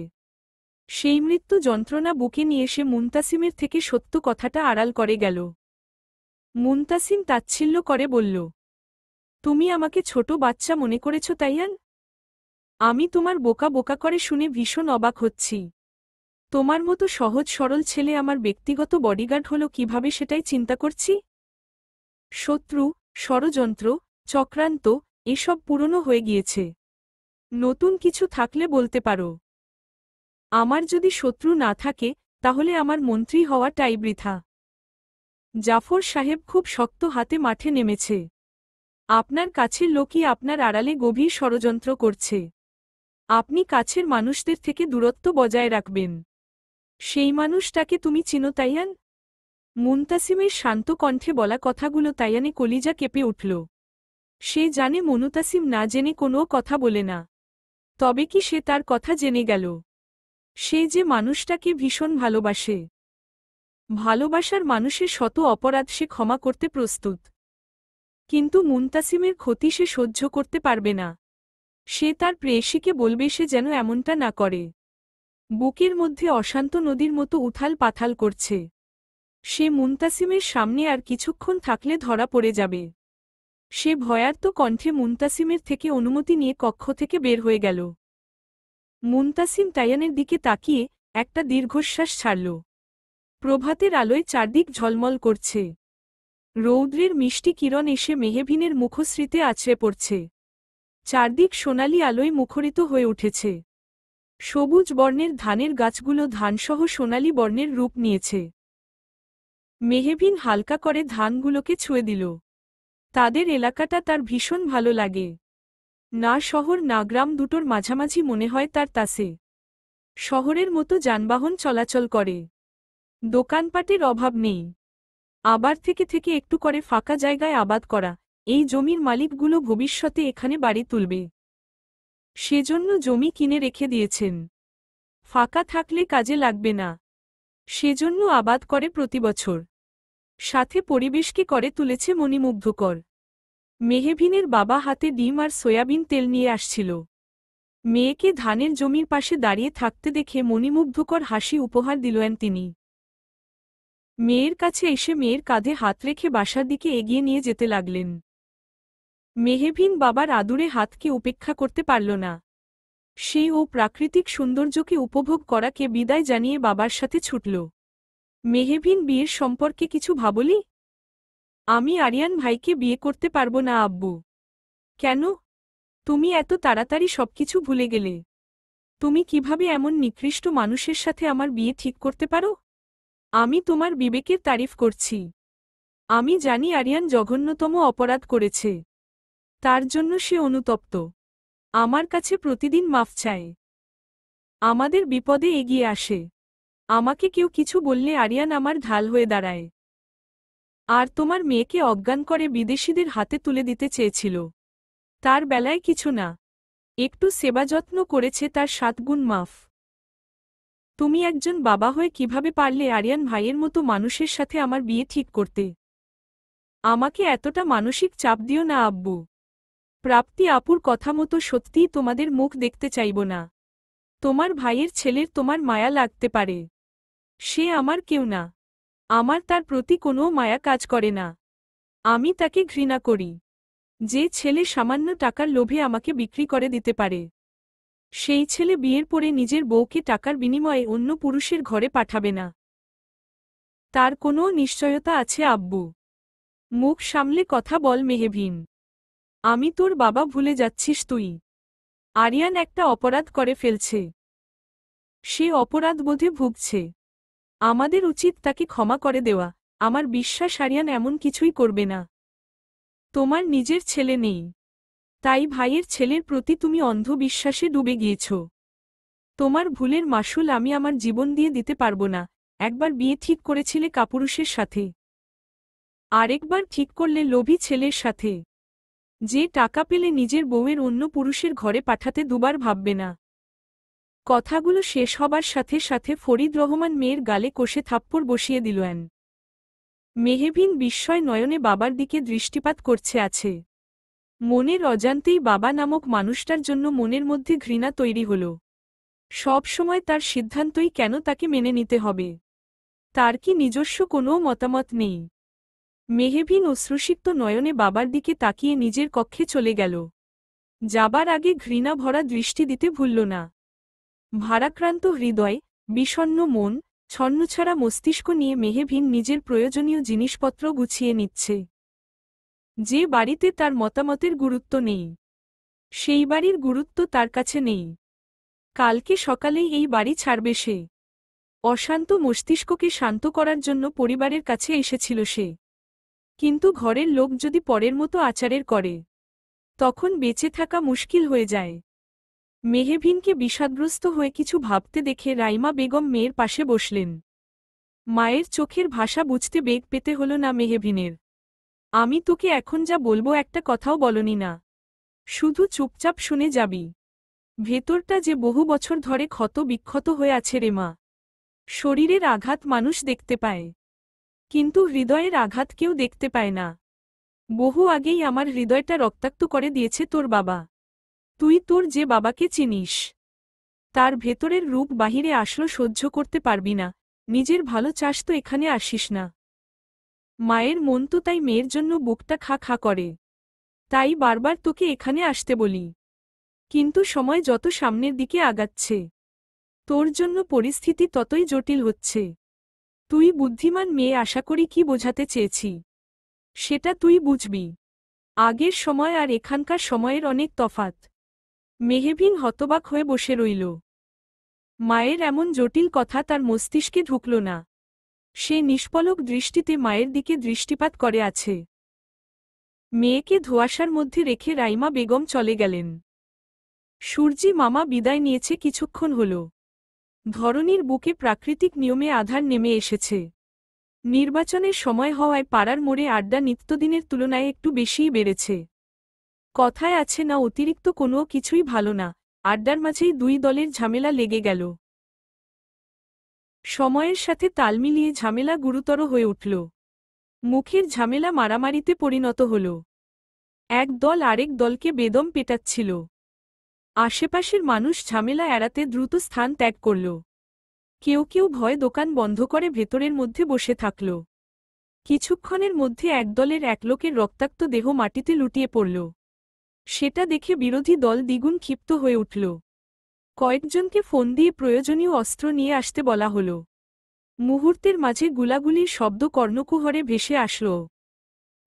সেই মৃত্যু যন্ত্রণা বুকে নিয়ে সে মুনতাসিমের থেকে সত্য কথাটা আড়াল করে গেল। মুনতাসিম তাচ্ছিল্য করে বলল, তুমি আমাকে ছোট বাচ্চা মনে করেছ তাইয়ান? আমি তোমার বোকা বোকা করে শুনে ভীষণ অবাক হচ্ছি। তোমার মতো সহজ সরল ছেলে আমার ব্যক্তিগত বডিগার্ড হলো কিভাবে সেটাই চিন্তা করছি। শত্রু, ষড়যন্ত্র, চক্রান্ত এসব পুরনো হয়ে গিয়েছে। নতুন কিছু থাকলে বলতে পারো। আমার যদি শত্রু না থাকে তাহলে আমার মন্ত্রী হওয়াটাই বৃথা। জাফর সাহেব খুব শক্ত হাতে মাঠে নেমেছে। আপনার কাছের লোকই আপনার আড়ালে গভীর ষড়যন্ত্র করছে। আপনি কাছের মানুষদের থেকে দূরত্ব বজায় রাখবেন। সেই মানুষটাকে তুমি চিনো তাইয়ান? মুনতাসিমের শান্ত কণ্ঠে বলা কথাগুলো তাইয়ানে কলিজা কেঁপে উঠল। সে জানে মুনতাসিম না জেনে কোনো কথা বলে না। তবে কি সে তার কথা জেনে গেল? সে যে মানুষটাকে ভীষণ ভালোবাসে। ভালোবাসার মানুষের শত অপরাধ সে ক্ষমা করতে প্রস্তুত। কিন্তু মুনতাসিমের ক্ষতি সে সহ্য করতে পারবে না। সে তার প্রেয়সীকে বলবে সে যেন এমনটা না করে। বুকের মধ্যে অশান্ত নদীর মতো উথাল পাথাল করছে। সে মুনতাসিমের সামনে আর কিছুক্ষণ থাকলে ধরা পড়ে যাবে। সে ভয়ার্ত কণ্ঠে মুনতাসিমের থেকে অনুমতি নিয়ে কক্ষ থেকে বের হয়ে গেল। মুনতাসিম তাইয়ানের দিকে তাকিয়ে একটা দীর্ঘশ্বাস ছাড়ল। প্রভাতের আলোয় চারদিক ঝলমল করছে। রৌদ্রের মিষ্টি কিরণ এসে মেহবিনের মুখশ্রীতে আছড়ে পড়ছে। চারদিক সোনালি আলোয় মুখরিত হয়ে উঠেছে। সবুজ বর্ণের ধানের গাছগুলো ধানসহ সোনালি বর্ণের রূপ নিয়েছে। মেহবিন হালকা করে ধানগুলোকে ছুঁয়ে দিল। তাদের এলাকাটা তার ভীষণ ভালো লাগে। না শহর না গ্রাম, দুটোর মাঝামাঝি মনে হয় তার তাসে। শহরের মতো যানবাহন চলাচল করে। দোকানপাটের অভাব নেই। আবার থেকে থেকে একটু করে ফাঁকা জায়গায় আবাদ করা। এই জমির মালিকগুলো ভবিষ্যতে এখানে বাড়ি তুলবে। সেজন্য জমি কিনে রেখে দিয়েছেন। ফাঁকা থাকলে কাজে লাগবে না, সেজন্য আবাদ করে প্রতিবছর। সাথে পরিবেশকে করে তুলেছে মণিমুগ্ধকর। মেহবিনের বাবা হাতে ডিম আর সয়াবিন তেল নিয়ে আসছিল। মেয়েকে ধানের জমির পাশে দাঁড়িয়ে থাকতে দেখে মণিমুগ্ধকর হাসি উপহার দিলেন তিনি। মেয়ের কাছে এসে মেয়ের কাঁধে হাত রেখে বাসার দিকে এগিয়ে নিয়ে যেতে লাগলেন। মেহবিন বাবার আদুরে হাতকে উপেক্ষা করতে পারল না। সে ও প্রাকৃতিক সৌন্দর্যকে উপভোগ করাকে বিদায় জানিয়ে বাবার সাথে ছুটল। মেহবিন, বিয়ের সম্পর্কে কিছু ভাবলি? আমি আরিয়ান ভাইকে বিয়ে করতে পারবো না আব্বু। কেন? তুমি এত তাড়াতাড়ি সবকিছু ভুলে গেলে? তুমি কিভাবে এমন নিকৃষ্ট মানুষের সাথে আমার বিয়ে ঠিক করতে পারো? আমি তোমার বিবেকের তারিফ করছি। আমি জানি আরিয়ান জঘন্যতম অপরাধ করেছে। তার জন্য সে অনুতপ্ত। আমার কাছে প্রতিদিন মাফ চায়, আমাদের বিপদে এগিয়ে আসে। আমাকে কেউ কিছু বললে আরিয়ান আমার ঢাল হয়ে দাঁড়ায়। আর তোমার মেয়েকে অজ্ঞান করে বিদেশিদের হাতে তুলে দিতে চেয়েছিল। তার বেলায় কিছু না, একটু সেবাযত্ন করেছে, তার 7 গুণ মাফ। তুমি একজন বাবা হয়ে কিভাবে পারলে আরিয়ান ভাইয়ের মতো মানুষের সাথে আমার বিয়ে ঠিক করতে? আমাকে এতটা মানসিক চাপ দিও না আব্বু। প্রাপ্তি আপুর কথা মতো সত্যিই তোমাদের মুখ দেখতে চাইব না। তোমার ভাইয়ের ছেলের তোমার মায়া লাগতে পারে, সে আমার কেউ না। আমার তার প্রতি কোনো মায়া কাজ করে না। আমি তাকে ঘৃণা করি। যে ছেলে সামান্য টাকার লোভে আমাকে বিক্রি করে দিতে পারে, সেই ছেলে বিয়ের পরে নিজের বউকে টাকার বিনিময়ে অন্য পুরুষের ঘরে পাঠাবে না। তার কোনো নিশ্চয়তা আছে আব্বু? মুখ সামলে কথা বল মেহবিন। আমি তোর বাবা, ভুলে যাচ্ছিস তুই? আরিয়ান একটা অপরাধ করে ফেলছে, সে অপরাধবোধে ভুগছে। আমাদের উচিত তাকে ক্ষমা করে দেওয়া। আমার বিশ্বাস আরিয়ান এমন কিছুই করবে না। তোমার নিজের ছেলে নেই, তাই ভাইয়ের ছেলের প্রতি তুমি অন্ধবিশ্বাসে ডুবে গিয়েছ। তোমার ভুলের মাসুল আমি আমার জীবন দিয়ে দিতে পারব না। একবার বিয়ে ঠিক করেছিলে কাপুরুষের সাথে, আরেকবার ঠিক করলে লোভী ছেলের সাথে, যে টাকা পেলে নিজের বউয়ের অন্য পুরুষের ঘরে পাঠাতে দুবার ভাববে না। কথাগুলো শেষ হবার সাথে সাথে ফরিদ রহমান মেয়ের গালে কষে থাপ্পড় বসিয়ে দিলেন। মেহবিন বিস্ময় নয়নে বাবার দিকে দৃষ্টিপাত করছে আছে। মনের অজান্তেই বাবা নামক মানুষটার জন্য মনের মধ্যে ঘৃণা তৈরি হল। সব সময় তার সিদ্ধান্তই কেন তাকে মেনে নিতে হবে? তার কি নিজস্ব কোনো মতামত নেই? মেহবিন অশ্রুসিক্ত নয়নে বাবার দিকে তাকিয়ে নিজের কক্ষে চলে গেল। যাবার আগে ঘৃণা ভরা দৃষ্টি দিতে ভুলল না। ভারাক্রান্ত হৃদয়, বিষণ্ণ মন, ছন্নছাড়া মস্তিষ্ক নিয়ে মেহবিন নিজের প্রয়োজনীয় জিনিসপত্র গুছিয়ে নিচ্ছে। যে বাড়িতে তার মতামতের গুরুত্ব নেই, সেই বাড়ির গুরুত্ব তার কাছে নেই। কালকে সকালেই এই বাড়ি ছাড়বে সে। অশান্ত মস্তিষ্ককে শান্ত করার জন্য পরিবারের কাছে এসেছিল সে। কিন্তু ঘরের লোক যদি পরের মতো আচারের করে, তখন বেঁচে থাকা মুশকিল হয়ে যায়। মেহবিনকে বিষাদগ্রস্ত হয়ে কিছু ভাবতে দেখে রাইমা বেগম মেয়ের পাশে বসলেন। মায়ের চোখের ভাষা বুঝতে বেগ পেতে হল না মেহবিনের। আমি তোকে এখন যা বলবো একটা কথাও বলনি না, শুধু চুপচাপ শুনে যাবি। ভেতরটা যে বহু বছর ধরে ক্ষত বিক্ষত হয়ে আছে রে মা। শরীরের আঘাত মানুষ দেখতে পায়, কিন্তু হৃদয়ের আঘাত কেউ দেখতে পায় না। বহু আগেই আমার হৃদয়টা রক্তাক্ত করে দিয়েছে তোর বাবা। তুই তোর যে বাবাকে চিনিস, তার ভেতরের রূপ বাহিরে আসলো সহ্য করতে পারবি না। নিজের ভালো চাস তো এখানে আসিস না। মায়ের মন তো তাই মেয়ের জন্য বুকটা খা খা করে। তাই বারবার তোকে এখানে আসতে বলি। কিন্তু সময় যত সামনের দিকে আগাচ্ছে, তোর জন্য পরিস্থিতি ততই জটিল হচ্ছে। তুই বুদ্ধিমান মেয়ে, আশা করি কি বোঝাতে চেয়েছি সেটা তুই বুঝবি। আগের সময় আর এখানকার সময়ের অনেক তফাত। মেহবিন হতবাক হয়ে বসে রইল। মায়ের এমন জটিল কথা তার মস্তিষ্কে ঢুকল না। সে নিষ্পলক দৃষ্টিতে মায়ের দিকে দৃষ্টিপাত করে আছে। মেয়েকে ধোঁয়াশার মধ্যে রেখে রাইমা বেগম চলে গেলেন। সূর্যি মামা বিদায় নিয়েছে কিছুক্ষণ হল। ধরনীর বুকে প্রাকৃতিক নিয়মে আধার নেমে এসেছে। নির্বাচনের সময় হওয়ায় পাড়ার মোড়ে আড্ডা নিত্যদিনের তুলনায় একটু বেশিই বেড়েছে। কথায় আছে না, অতিরিক্ত কোনো কিছুই ভালো না। আড্ডার মাঝেই দুই দলের ঝামেলা লেগে গেল। সময়ের সাথে তাল মিলিয়ে ঝামেলা গুরুতর হয়ে উঠল। মুখের ঝামেলা মারামারিতে পরিণত হল। এক দল আরেক দলকে বেদম পেটাচ্ছিল। আশেপাশের মানুষ ঝামেলা এড়াতে দ্রুত স্থান ত্যাগ করল। কেউ কেউ ভয়ে দোকান বন্ধ করে ভেতরের মধ্যে বসে থাকল। কিছুক্ষণের মধ্যে একদলের এক লোকের রক্তাক্ত দেহ মাটিতে লুটিয়ে পড়ল। সেটা দেখে বিরোধী দল দ্বিগুণ ক্ষিপ্ত হয়ে উঠল। কয়েকজনকে ফোন দিয়ে প্রয়োজনীয় অস্ত্র নিয়ে আসতে বলা হল। মুহূর্তের মাঝে গুলাগুলির শব্দ কর্ণকুহরে ভেসে আসল।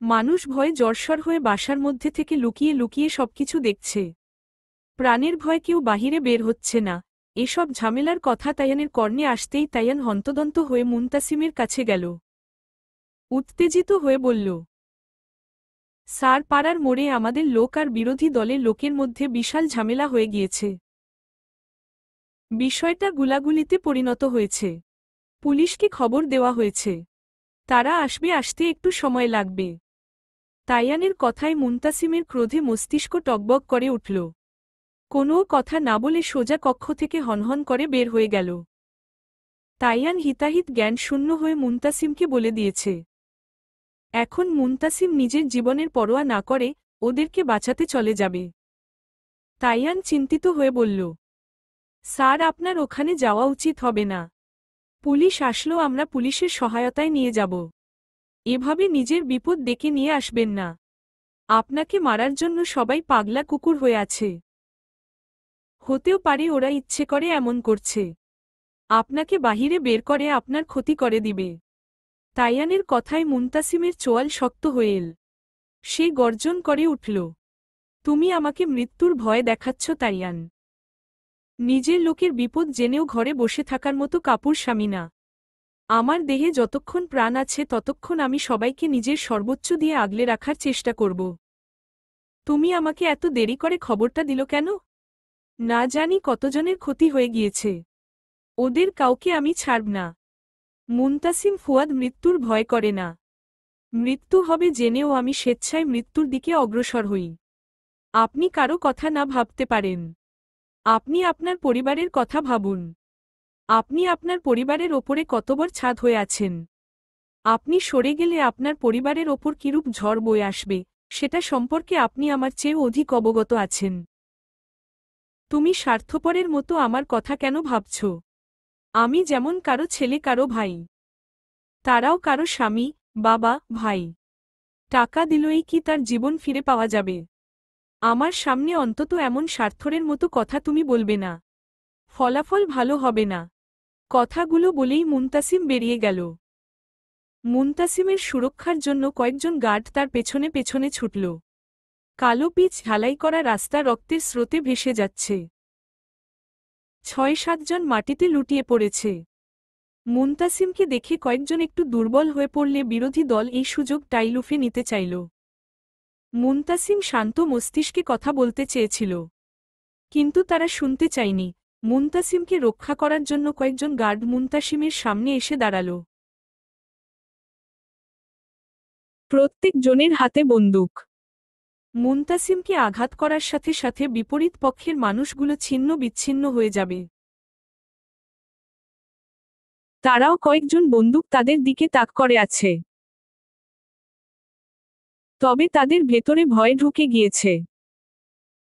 মানুষ ভয়ে জর্জর হয়ে বাসার মধ্যে থেকে লুকিয়ে লুকিয়ে সবকিছু দেখছে। প্রাণের ভয় কেউ বাহিরে বের হচ্ছে না। এসব ঝামেলার কথা তায়ানের কর্ণে আসতেই তায়ান হন্তদন্ত হয়ে মুনতাসিমের কাছে গেল। উত্তেজিত হয়ে বলল, স্যার, পাড়ার মোড়ে আমাদের লোক আর বিরোধী দলের লোকের মধ্যে বিশাল ঝামেলা হয়ে গিয়েছে। বিষয়টা গুলাগুলিতে পরিণত হয়েছে। পুলিশকে খবর দেওয়া হয়েছে। তারা আসতে একটু সময় লাগবে। তাইয়ানের কথায় মুনতাসিমের ক্রোধে মস্তিষ্ক টগবগ করে উঠল। কোনো কথা না বলে সোজা কক্ষ থেকে হনহন করে বের হয়ে গেল। তাইয়ান হিতাহিত জ্ঞান শূন্য হয়ে মুনতাসিমকে বলে দিয়েছে। এখন মুনতাসিম নিজের জীবনের পরোয়া না করে ওদেরকে বাঁচাতে চলে যাবে। তাইয়ান চিন্তিত হয়ে বলল, স্যার, আপনার ওখানে যাওয়া উচিত হবে না। পুলিশ আসলো, আমরা পুলিশের সহায়তায় নিয়ে যাব। এভাবে নিজের বিপদ ডেকে নিয়ে আসবেন না। আপনাকে মারার জন্য সবাই পাগলা কুকুর হয়ে আছে। হতেও পারে ওরা ইচ্ছে করে এমন করছে। আপনাকে বাহিরে বের করে আপনার ক্ষতি করে দিবে। তাইয়ানের কথায় মুনতাসিমের চোয়াল শক্ত হয়ে এল। সে গর্জন করে উঠল, তুমি আমাকে মৃত্যুর ভয় দেখাচ্ছ তাইয়ান? নিজের লোকের বিপদ জেনেও ঘরে বসে থাকার মতো কাপুর স্বামী না। আমার দেহে যতক্ষণ প্রাণ আছে ততক্ষণ আমি সবাইকে নিজের সর্বোচ্চ দিয়ে আগলে রাখার চেষ্টা করব। তুমি আমাকে এত দেরি করে খবরটা দিল কেন? না জানি কতজনের ক্ষতি হয়ে গিয়েছে। ওদের কাউকে আমি ছাড়ব না। মুনতাসিম ফুয়াদ মৃত্যুর ভয় করে না। মৃত্যু হবে জেনেও আমি স্বেচ্ছায় মৃত্যুর দিকে অগ্রসর হই। আপনি কারো কথা না ভাবতে পারেন। আপনি আপনার পরিবারের কথা ভাবুন। আপনি আপনার পরিবারের ওপরে কতবার ছাদ হয়ে আছেন। আপনি সরে গেলে আপনার পরিবারের ওপর কিরূপ ঝড় বয়ে আসবে সেটা সম্পর্কে আপনি আমার চেয়েও অধিক অবগত আছেন। তুমি স্বার্থপরের মতো আমার কথা কেন ভাবছ? আমি যেমন কারো ছেলে, কারো ভাই। তারাও কারো স্বামী, বাবা, ভাই। টাকা দিলেই কি তার জীবন ফিরে পাওয়া যাবে? আমার সামনে অন্তত এমন স্বার্থের মতো কথা তুমি বলবে না। ফলাফল ভালো হবে না। কথাগুলো বলেই মুনতাসিম বেরিয়ে গেল। মুনতাসিমের সুরক্ষার জন্য কয়েকজন গার্ড তার পেছনে পেছনে ছুটল। কালো পিচ ঢালাই করা রাস্তা রক্তের স্রোতে ভেসে যাচ্ছে। ৬-৭ জন মাটিতে লুটিয়ে পড়েছে। মুনতাসিমকে দেখে কয়েকজন একটু দুর্বল হয়ে পড়লে বিরোধী দল এই সুযোগ টাইলুফে নিতে চাইল। মুনতাসিম শান্ত মস্তিষ্কে কথা বলতে চেয়েছিল, কিন্তু তারা শুনতে চায়নি। মুনতাসিমকে রক্ষা করার জন্য কয়েকজন গার্ড মুনতাসিমের সামনে এসে দাঁড়াল। প্রত্যেক জনের হাতে বন্দুক। মুনতাসিমকে আঘাত করার সাথে সাথে বিপরীত পক্ষের মানুষগুলো ছিন্ন বিচ্ছিন্ন হয়ে যাবে। তারাও কয়েকজন বন্দুক তাদের দিকে তাক করে আছে। তবে তাদের ভেতরে ভয় ঢুকে গিয়েছে।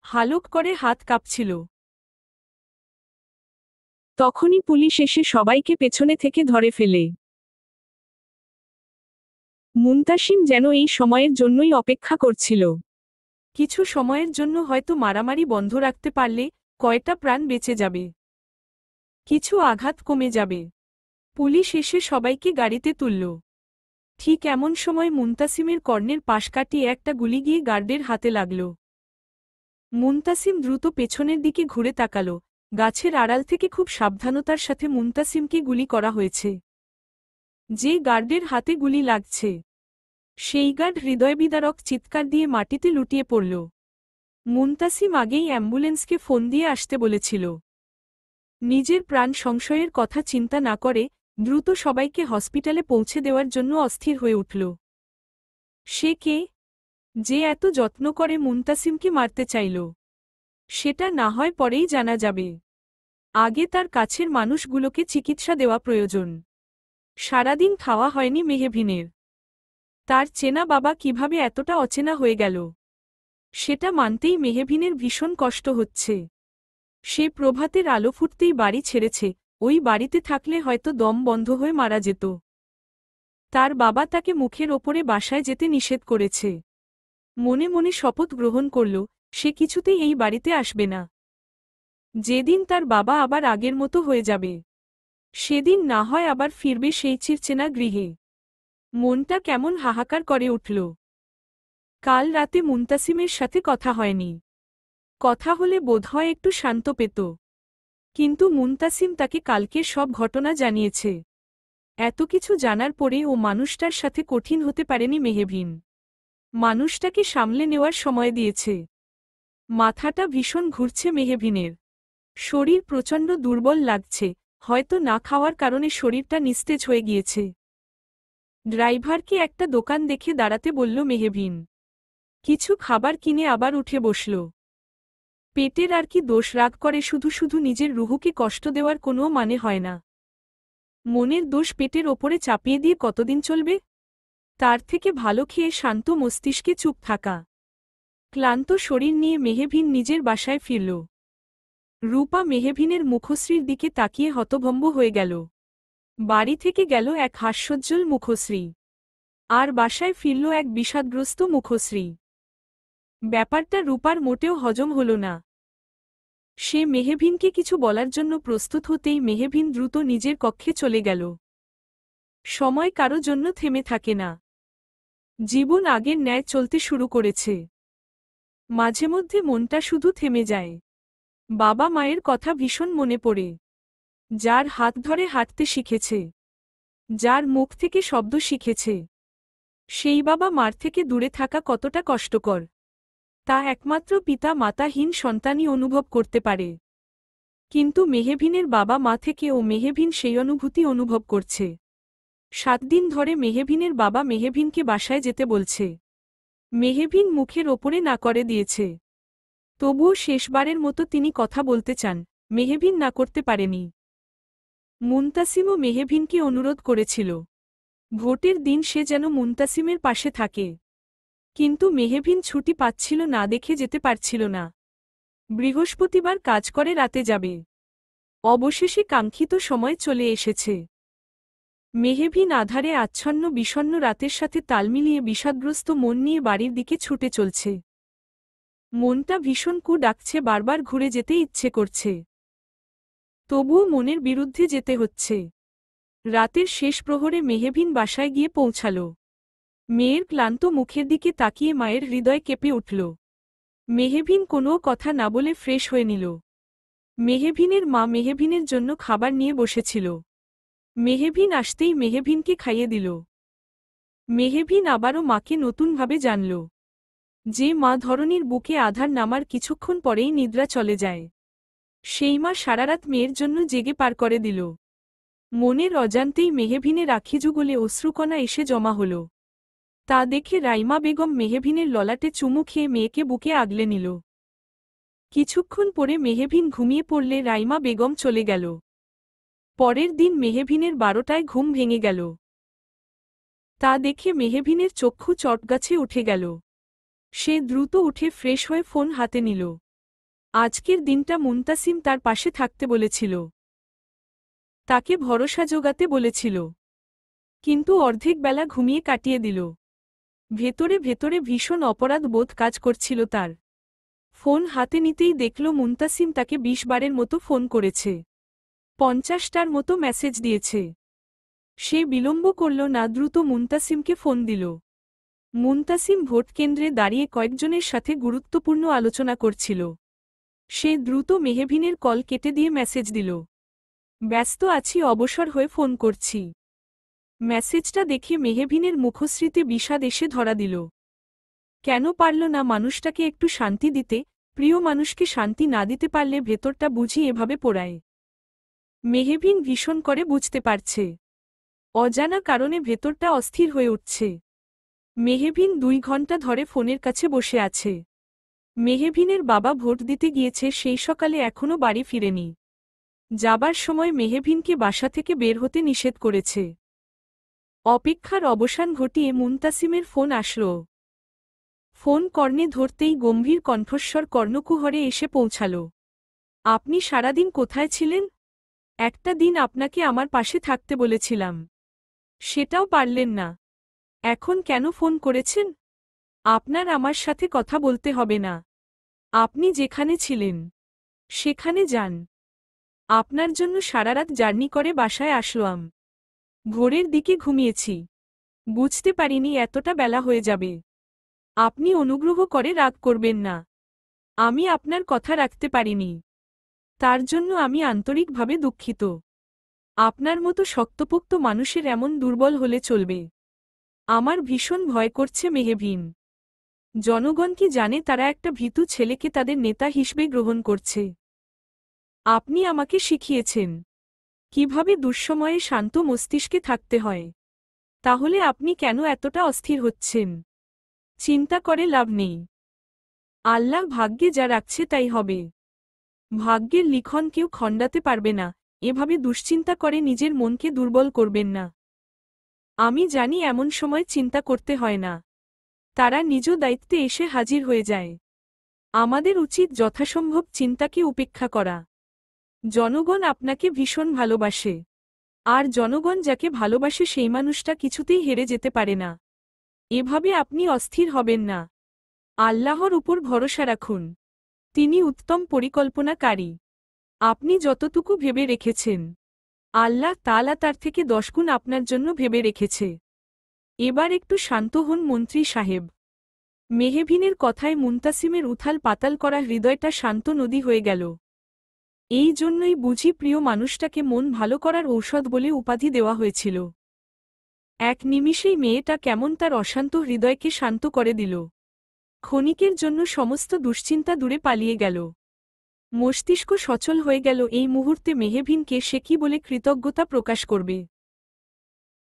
হালক করে হাত কাঁপছিল। তখনই পুলিশ এসে সবাইকে পেছনে থেকে ধরে ফেলে। মুনতাসিম যেন এই সময়ের জন্যই অপেক্ষা করছিল। কিছু সময়ের জন্য হয়তো মারামারি বন্ধ রাখতে পারলে কয়টা প্রাণ বেঁচে যাবে, কিছু আঘাত কমে যাবে। পুলিশ এসে সবাইকে গাড়িতে তুলল। ঠিক এমন সময় মুনতাসিমের কর্ণের পাশ কাটিয়ে একটা গুলি গিয়ে গার্ডের হাতে লাগল। মুনতাসিম দ্রুত পেছনের দিকে ঘুরে তাকাল। গাছের আড়াল থেকে খুব সাবধানতার সাথে মুনতাসিমকে গুলি করা হয়েছে। যে গার্ডের হাতে গুলি লাগছে সেই গার্ড হৃদয়বিদারক চিৎকার দিয়ে মাটিতে লুটিয়ে পড়ল। মুনতাসিম আগেই অ্যাম্বুলেন্সকে ফোন দিয়ে আসতে বলেছিল। নিজের প্রাণ সংশয়ের কথা চিন্তা না করে দ্রুত সবাইকে হসপিটালে পৌঁছে দেওয়ার জন্য অস্থির হয়ে উঠল। সে কে, যে এত যত্ন করে মুনতাসিমকে মারতে চাইল? সেটা না হয় পরেই জানা যাবে। আগে তার কাছের মানুষগুলোকে চিকিৎসা দেওয়া প্রয়োজন। সারাদিন খাওয়া হয়নি মেহভিনের। তার চেনা বাবা কিভাবে এতটা অচেনা হয়ে গেল সেটা মানতেই মেহভিনের ভীষণ কষ্ট হচ্ছে। সে প্রভাতের আলো ফুটতেই বাড়ি ছেড়েছে। ওই বাড়িতে থাকলে হয়তো দম বন্ধ হয়ে মারা যেত। তার বাবা তাকে মুখের ওপরে বাসায় যেতে নিষেধ করেছে। মনে মনে শপথ গ্রহণ করল সে কিছুতেই এই বাড়িতে আসবে না। যেদিন তার বাবা আবার আগের মতো হয়ে যাবে সেদিন না হয় আবার ফিরবে সেই চিরচেনা গৃহে। মনটা কেমন হাহাকার করে উঠল। কাল রাতে মুনতাসিমের সাথে কথা হয়নি। কথা হলে বোধহয় একটু শান্ত পেত। কিন্তু মুনতাসিম তাকে কালকের সব ঘটনা জানিয়েছে। এত কিছু জানার পরে ও মানুষটার সাথে কঠিন হতে পারেনি মেহভিন। মানুষটাকে সামলে নেওয়ার সময় দিয়েছে। মাথাটা ভীষণ ঘুরছে মেহবিনের। শরীর প্রচণ্ড দুর্বল লাগছে, হয়তো না খাওয়ার কারণে শরীরটা নিস্তেজ হয়ে গিয়েছে। ড্রাইভারকে একটা দোকান দেখে দাঁড়াতে বলল মেহবিন। কিছু খাবার কিনে আবার উঠে বসল। পেটের আর কি দোষ, রাগ করে শুধু শুধু নিজের রুহুকে কষ্ট দেওয়ার কোনো মানে হয় না। মনের দোষ পেটের ওপরে চাপিয়ে দিয়ে কতদিন চলবে? তার থেকে ভালো খেয়ে শান্ত মস্তিষ্কে চুপ থাকা। ক্লান্ত শরীর নিয়ে মেহবিন নিজের বাসায় ফিরল। রূপা মেহবিনের মুখশ্রীর দিকে তাকিয়ে হতভম্ব হয়ে গেল। বাড়ি থেকে গেল এক হাস্যোজ্জ্বল মুখশ্রী, আর বাসায় ফিরল এক বিষাদগ্রস্ত মুখশ্রী। ব্যাপারটা রূপার মোটেও হজম হল না। সে মেহবিনকে কিছু বলার জন্য প্রস্তুত হতেই মেহবিন দ্রুত নিজের কক্ষে চলে গেল। সময় কারো জন্য থেমে থাকে না। জীবন আগের ন্যায় চলতে শুরু করেছে। মাঝে মধ্যে মনটা শুধু থেমে যায়। বাবা মায়ের কথা ভীষণ মনে পড়ে। যার হাত ধরে হাঁটতে শিখেছে, যার মুখ থেকে শব্দ শিখেছে, সেই বাবা মার থেকে দূরে থাকা কতটা কষ্টকর তা একমাত্র পিতা মাতাহীন সন্তানই অনুভব করতে পারে। কিন্তু মেহবিনের বাবা মা থেকেও মেহবিন সেই অনুভূতি অনুভব করছে। 7 দিন ধরে মেহবিনের বাবা মেহবিনকে বাসায় যেতে বলছে। মেহবিন মুখের ওপরে না করে দিয়েছে। তবুও শেষবারের মতো তিনি কথা বলতে চান, মেহবিন না করতে পারেনি। মুনতাসিমও মেহবিনকে অনুরোধ করেছিল। ভোটের দিন সে যেন মুনতাসিমের পাশে থাকে। কিন্তু মেহবিন ছুটি পাচ্ছিল না দেখে যেতে পারছিল না। বৃহস্পতিবার কাজ করে রাতে যাবে। অবশেষে কাঙ্ক্ষিত সময় চলে এসেছে। মেহবিন আধারে আচ্ছন্ন বিষণ্ণ রাতের সাথে তাল মিলিয়ে বিষাদগ্রস্ত মন নিয়ে বাড়ির দিকে ছুটে চলছে। মনটা ভীষণ ডাকছে, বারবার ঘুরে যেতে ইচ্ছে করছে। তবুও মনের বিরুদ্ধে যেতে হচ্ছে। রাতের শেষ প্রহরে মেহবিন বাসায় গিয়ে পৌঁছাল। মেয়ের ক্লান্ত মুখের দিকে তাকিয়ে মায়ের হৃদয় কেঁপে উঠল। মেহবিন কোনো কথা না বলে ফ্রেশ হয়ে নিল। মেহবিনের মা মেহবিনের জন্য খাবার নিয়ে বসেছিল। মেহবিন আসতেই মেহবিনকে খাইয়ে দিল। মেহবিন আবারও মাকে নতুনভাবে জানল। যে মা ধরনীর বুকে আধার নামার কিছুক্ষণ পরেই নিদ্রা চলে যায়, সেই মা সারারাত মেয়ের জন্য জেগে পার করে দিল। মনের অজান্তেই মেহবিনের আখিযুগলে অশ্রুকণা এসে জমা হল। তা দেখে রাইমা বেগম মেহবিনের ললাটে চুমু খেয়ে মেয়েকে বুকে আগলে নিল। কিছুক্ষণ পরে মেহবিন ঘুমিয়ে পড়লে রাইমা বেগম চলে গেল। পরের দিন মেহবিনের 12টায় ঘুম ভেঙে গেল। তা দেখে মেহবিনের চক্ষু চটগাছে উঠে গেল। সে দ্রুত উঠে ফ্রেশ হয়ে ফোন হাতে নিল। আজকের দিনটা মুনতাসিম তার পাশে থাকতে বলেছিল, তাকে ভরসা জোগাতে বলেছিল, কিন্তু অর্ধেক বেলা ঘুমিয়ে কাটিয়ে দিল। ভেতরে ভেতরে ভীষণ অপরাধ বোধ কাজ করছিল তার। ফোন হাতে নিতেই দেখল মুনতাসিম তাকে 20 বারের মতো ফোন করেছে, 50টার মতো মেসেজ দিয়েছে। সে বিলম্ব করল না, দ্রুত মুনতাসিমকে ফোন দিল। মুনতাসিম ভোট কেন্দ্রে দাঁড়িয়ে কয়েকজনের সাথে গুরুত্বপূর্ণ আলোচনা করছিল। সে দ্রুত মেহবিনের কল কেটে দিয়ে মেসেজ দিল, ব্যস্ত আছি, অবসর হয়ে ফোন করছি। মেসেজটা দেখে মেহবিনের মুখশ্রীতে বিষাদ এসে ধরা দিল। কেন পারল না মানুষটাকে একটু শান্তি দিতে? প্রিয় মানুষকে শান্তি না দিতে পারলে ভেতরটা বুঝি এভাবে পোড়ায়। মেহবিন ভীষণ করে বুঝতে পারছে, অজানা কারণে ভেতরটা অস্থির হয়ে উঠছে। মেহবিন 2 ঘন্টা ধরে ফোনের কাছে বসে আছে। মেহবিনের বাবা ভোট দিতে গিয়েছে সেই সকালে, এখনও বাড়ি ফিরেনি। যাবার সময় মেহবিনকে বাসা থেকে বের হতে নিষেধ করেছে। অপেক্ষার অবসান ঘটিয়ে মুনতাসিমের ফোন আসল। ফোন কর্ণে ধরতেই গম্ভীর কণ্ঠস্বর কর্ণকুহরে এসে পৌঁছাল। আপনি সারাদিন কোথায় ছিলেন? একটা দিন আপনাকে আমার পাশে থাকতে বলেছিলাম, সেটাও পারলেন না। এখন কেন ফোন করেছেন? আপনার আমার সাথে কথা বলতে হবে না। আপনি যেখানে ছিলেন সেখানে যান। আপনার জন্য সারারাত জার্নি করে বাসায় আসলাম। ভোরের দিকে ঘুমিয়েছি, বুঝতে পারিনি এতটা বেলা হয়ে যাবে। আপনি অনুগ্রহ করে রাগ করবেন না, আমি আপনার কথা রাখতে পারিনি, তার জন্য আমি আন্তরিকভাবে দুঃখিত। আপনার মতো শক্তপোক্ত মানুষের এমন দুর্বল হলে চলবে? আমার ভীষণ ভয় করছে মেহবিন। জনগণ কি জানে তারা একটা ভীতু ছেলেকে তাদের নেতা হিসেবে গ্রহণ করছে? আপনি আমাকে শিখিয়েছেন কিভাবে দুঃসময়ে শান্ত মস্তিষ্কে থাকতে হয়। তাহলে আপনি কেন এতটা অস্থির হচ্ছেন? চিন্তা করে লাভ নেই। আল্লাহ ভাগ্যে যা রাখছে তাই হবে। ভাগ্যের লিখন কেউ খণ্ডাতে পারবে না। এভাবে দুশ্চিন্তা করে নিজের মনকে দুর্বল করবেন না। আমি জানি এমন সময় চিন্তা করতে হয় না। তারা নিজ দায়িত্বে এসে হাজির হয়ে যায়। আমাদের উচিত যথাসম্ভব চিন্তাকে উপেক্ষা করা। জনগণ আপনাকে ভীষণ ভালোবাসে। আর জনগণ যাকে ভালোবাসে সেই মানুষটা কিছুতেই হেরে যেতে পারে না। এভাবে আপনি অস্থির হবেন না। আল্লাহর উপর ভরসা রাখুন। তিনি উত্তম পরিকল্পনাকারী। আপনি যতটুকু ভেবে রেখেছেন, আল্লাহ তাআলা তার থেকে 10 গুণ আপনার জন্য ভেবে রেখেছে। এবার একটু শান্ত হন মন্ত্রী সাহেব। মেহবিনের কথায় মুনতাসিমের উথাল পাতাল করা হৃদয়টা শান্ত নদী হয়ে গেল। এই জন্যই বুঝি প্রিয় মানুষটাকে মন ভালো করার ঔষধ বলে উপাধি দেওয়া হয়েছিল। এক নিমিষেই মেয়েটা কেমন তার অশান্ত হৃদয়কে শান্ত করে দিল। ক্ষণিকের জন্য সমস্ত দুশ্চিন্তা দূরে পালিয়ে গেল। মস্তিষ্ক সচল হয়ে গেল। এই মুহূর্তে মেহবিনকে সে কি বলে কৃতজ্ঞতা প্রকাশ করবে?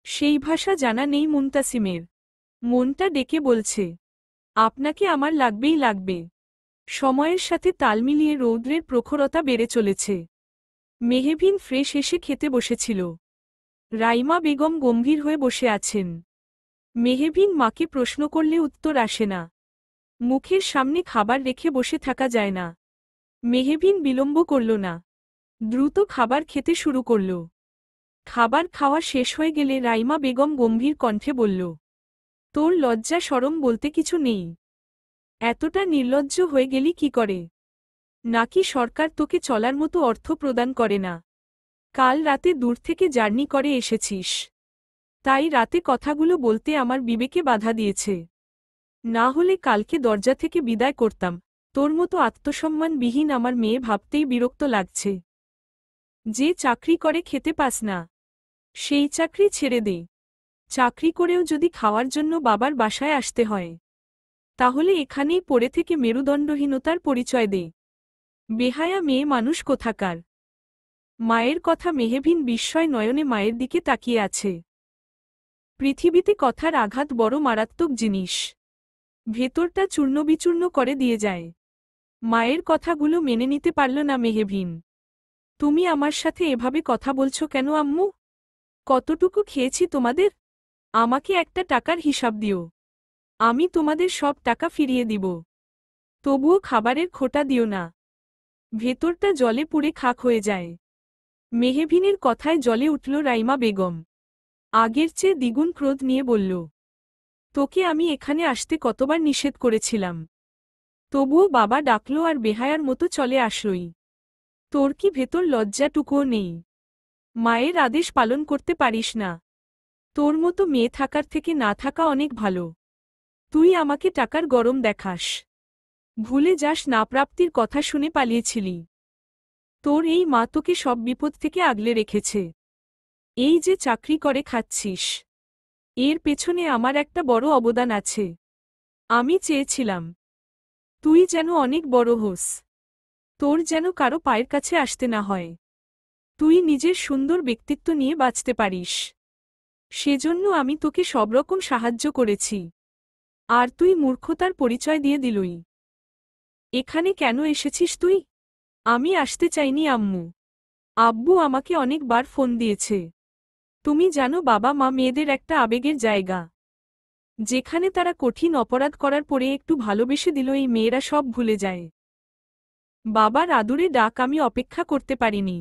সেই ভাষা জানা নেই মুনতাসিমের। মনটা ডেকে বলছে, আপনাকে আমার লাগবেই লাগবে। সময়ের সাথে তাল মিলিয়ে রৌদ্রের প্রখরতা বেড়ে চলেছে। মেহবিন ফ্রেশ এসে খেতে বসেছিল। রাইমা বেগম গম্ভীর হয়ে বসে আছেন। মেহবিন মাকে প্রশ্ন করলে উত্তর আসে না। মুখের সামনে খাবার রেখে বসে থাকা যায় না। মেহবিন বিলম্ব করল না। দ্রুত খাবার খেতে শুরু করল। খাবার খাওয়া শেষ হয়ে গেলে রাইমা বেগম গম্ভীর কণ্ঠে বলল, তোর লজ্জা শরম বলতে কিছু নেই? এতটা নির্লজ্জ হয়ে গেলি কি করে? নাকি সরকার তোকে চলার মতো অর্থ প্রদান করে না? কাল রাতে দূর থেকে জার্নি করে এসেছিস, তাই রাতে কথাগুলো বলতে আমার বিবেকে বাধা দিয়েছে। না হলে কালকে দরজা থেকে বিদায় করতাম। তোর মতো আত্মসম্মানবিহীন আমার মেয়ে ভাবতেই বিরক্ত লাগছে। যে চাকরি করে খেতে পাস না, সেই চাকরি ছেড়ে দে। চাকরি করেও যদি খাওয়ার জন্য বাবার বাসায় আসতে হয়, তাহলে এখানেই পড়ে থেকে মেরুদণ্ডহীনতার পরিচয় দে। বেহায়া মেয়ে মানুষ কোথাকার। মায়ের কথা মেহবিন বিস্ময় নয়নে মায়ের দিকে তাকিয়ে আছে। পৃথিবীতে কথার আঘাত বড় মারাত্মক জিনিস। ভেতরটা চূর্ণবিচূর্ণ করে দিয়ে যায়। মায়ের কথাগুলো মেনে নিতে পারল না মেহবিন। তুমি আমার সাথে এভাবে কথা বলছো কেন আম্মু? কতটুকু খেয়েছি তোমাদের? আমাকে একটা টাকার হিসাব দিও। আমি তোমাদের সব টাকা ফিরিয়ে দিব। তবুও খাবারের খোটা দিও না। ভেতরটা জলে পুড়ে খাক হয়ে যায়। মেহবিনের কথায় জ্বলে উঠল রাইমা বেগম। আগের চেয়ে দ্বিগুণ ক্রোধ নিয়ে বলল, তোকে আমি এখানে আসতে কতবার নিষেধ করেছিলাম, তবুও বাবা ডাকল আর বেহায়ার মতো চলে আসলই। তোর কি ভেতর লজ্জাটুকুও নেই? মায়ের আদেশ পালন করতে পারিস না? তোর মতো মেয়ে থাকার থেকে না থাকা অনেক ভালো। তুই আমাকে টাকার গরম দেখাস। ভুলে যাস না প্রাপ্তির কথা শুনে পালিয়েছিলি। তোর এই মা তোকে সব বিপদ থেকে আগলে রেখেছে। এই যে চাকরি করে খাচ্ছিস, এর পেছনে আমার একটা বড় অবদান আছে। আমি চেয়েছিলাম তুই যেন অনেক বড় হোস। তোর যেন কারো পায়ের কাছে আসতে না হয়। তুই নিজের সুন্দর ব্যক্তিত্ব নিয়ে বাঁচতে পারিস। সেজন্য আমি তোকে সবরকম সাহায্য করেছি। আর তুই মূর্খতার পরিচয় দিয়ে দিলই। এখানে কেন এসেছিস তুই? আমি আসতে চাইনি আম্মু। আব্বু আমাকে অনেকবার ফোন দিয়েছে। তুমি জানো বাবা মা মেয়েদের একটা আবেগের জায়গা, যেখানে তারা কঠিন অপরাধ করার পরে একটু ভালোবেসে দিল এই মেয়েরা সব ভুলে যায়। বাবার আদুরে ডাক আমি অপেক্ষা করতে পারিনি।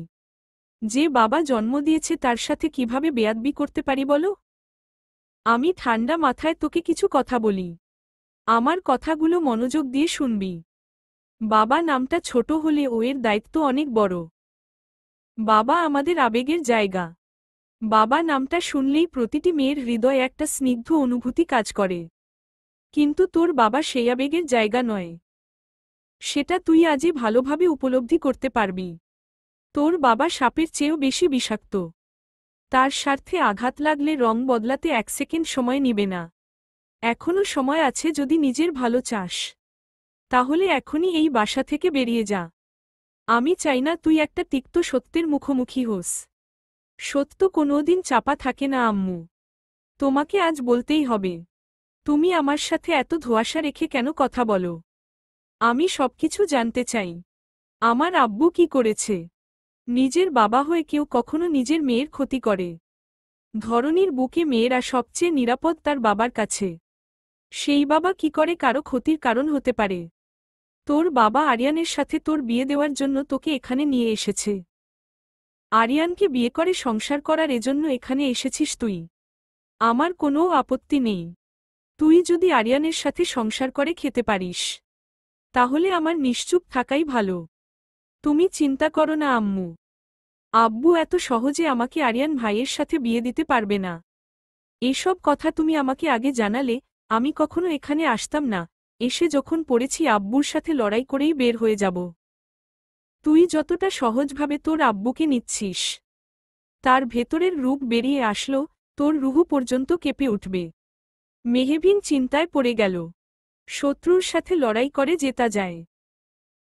যে বাবা জন্ম দিয়েছে তার সাথে কিভাবে বেয়াদবি করতে পারি বলো? আমি ঠান্ডা মাথায় তোকে কিছু কথা বলি। আমার কথাগুলো মনোযোগ দিয়ে শুনবি। বাবা নামটা ছোট হলে ও এর দায়িত্ব অনেক বড়। বাবা আমাদের আবেগের জায়গা। বাবা নামটা শুনলেই প্রতিটি মেয়ের হৃদয়ে একটা স্নিগ্ধ অনুভূতি কাজ করে। কিন্তু তোর বাবা সেই আবেগের জায়গা নয়। সেটা তুই আজই ভালোভাবে উপলব্ধি করতে পারবি। তোর বাবা সাপের চেয়েও বেশি বিষাক্ত। তার স্বার্থে আঘাত লাগলে রং বদলাতে 1 সেকেন্ড সময় নিবে না। এখনো সময় আছে, যদি নিজের ভালো চাস তাহলে এখনই এই বাসা থেকে বেরিয়ে যা। আমি চাই না তুই একটা তিক্ত সত্যের মুখোমুখি হোস। সত্য কোনোদিন চাপা থাকে না আম্মু। তোমাকে আজ বলতেই হবে। তুমি আমার সাথে এত ধোঁয়াশা রেখে কেন কথা বলো? আমি সবকিছু জানতে চাই। আমার আব্বু কি করেছে? নিজের বাবা হয়ে কেউ কখনো নিজের মেয়ের ক্ষতি করে? ধরনীর বুকে মেয়েরা সবচেয়ে নিরাপদ তার বাবার কাছে। সেই বাবা কি করে কারো ক্ষতির কারণ হতে পারে? তোর বাবা আরিয়ানের সাথে তোর বিয়ে দেওয়ার জন্য তোকে এখানে নিয়ে এসেছে। আরিয়ানকে বিয়ে করে সংসার করার এজন্য এখানে এসেছিস তুই। আমার কোনো আপত্তি নেই। তুই যদি আরিয়ানের সাথে সংসার করে খেতে পারিস তাহলে আমার নিশ্চুপ থাকাই ভালো। তুমি চিন্তা করো না আম্মু। আব্বু এত সহজে আমাকে আরিয়ান ভাইয়ের সাথে বিয়ে দিতে পারবে না। এসব কথা তুমি আমাকে আগে জানালে আমি কখনো এখানে আসতাম না। এসে যখন পড়েছি আব্বুর সাথে লড়াই করেই বের হয়ে যাব। তুই যতটা সহজভাবে তোর আব্বুকে নিচ্ছিস, তার ভেতরের রূপ বেরিয়ে আসলো, তোর রুহু পর্যন্ত কেঁপে উঠবে। মেহবিন চিন্তায় পড়ে গেল। শত্রুর সাথে লড়াই করে জেতা যায়,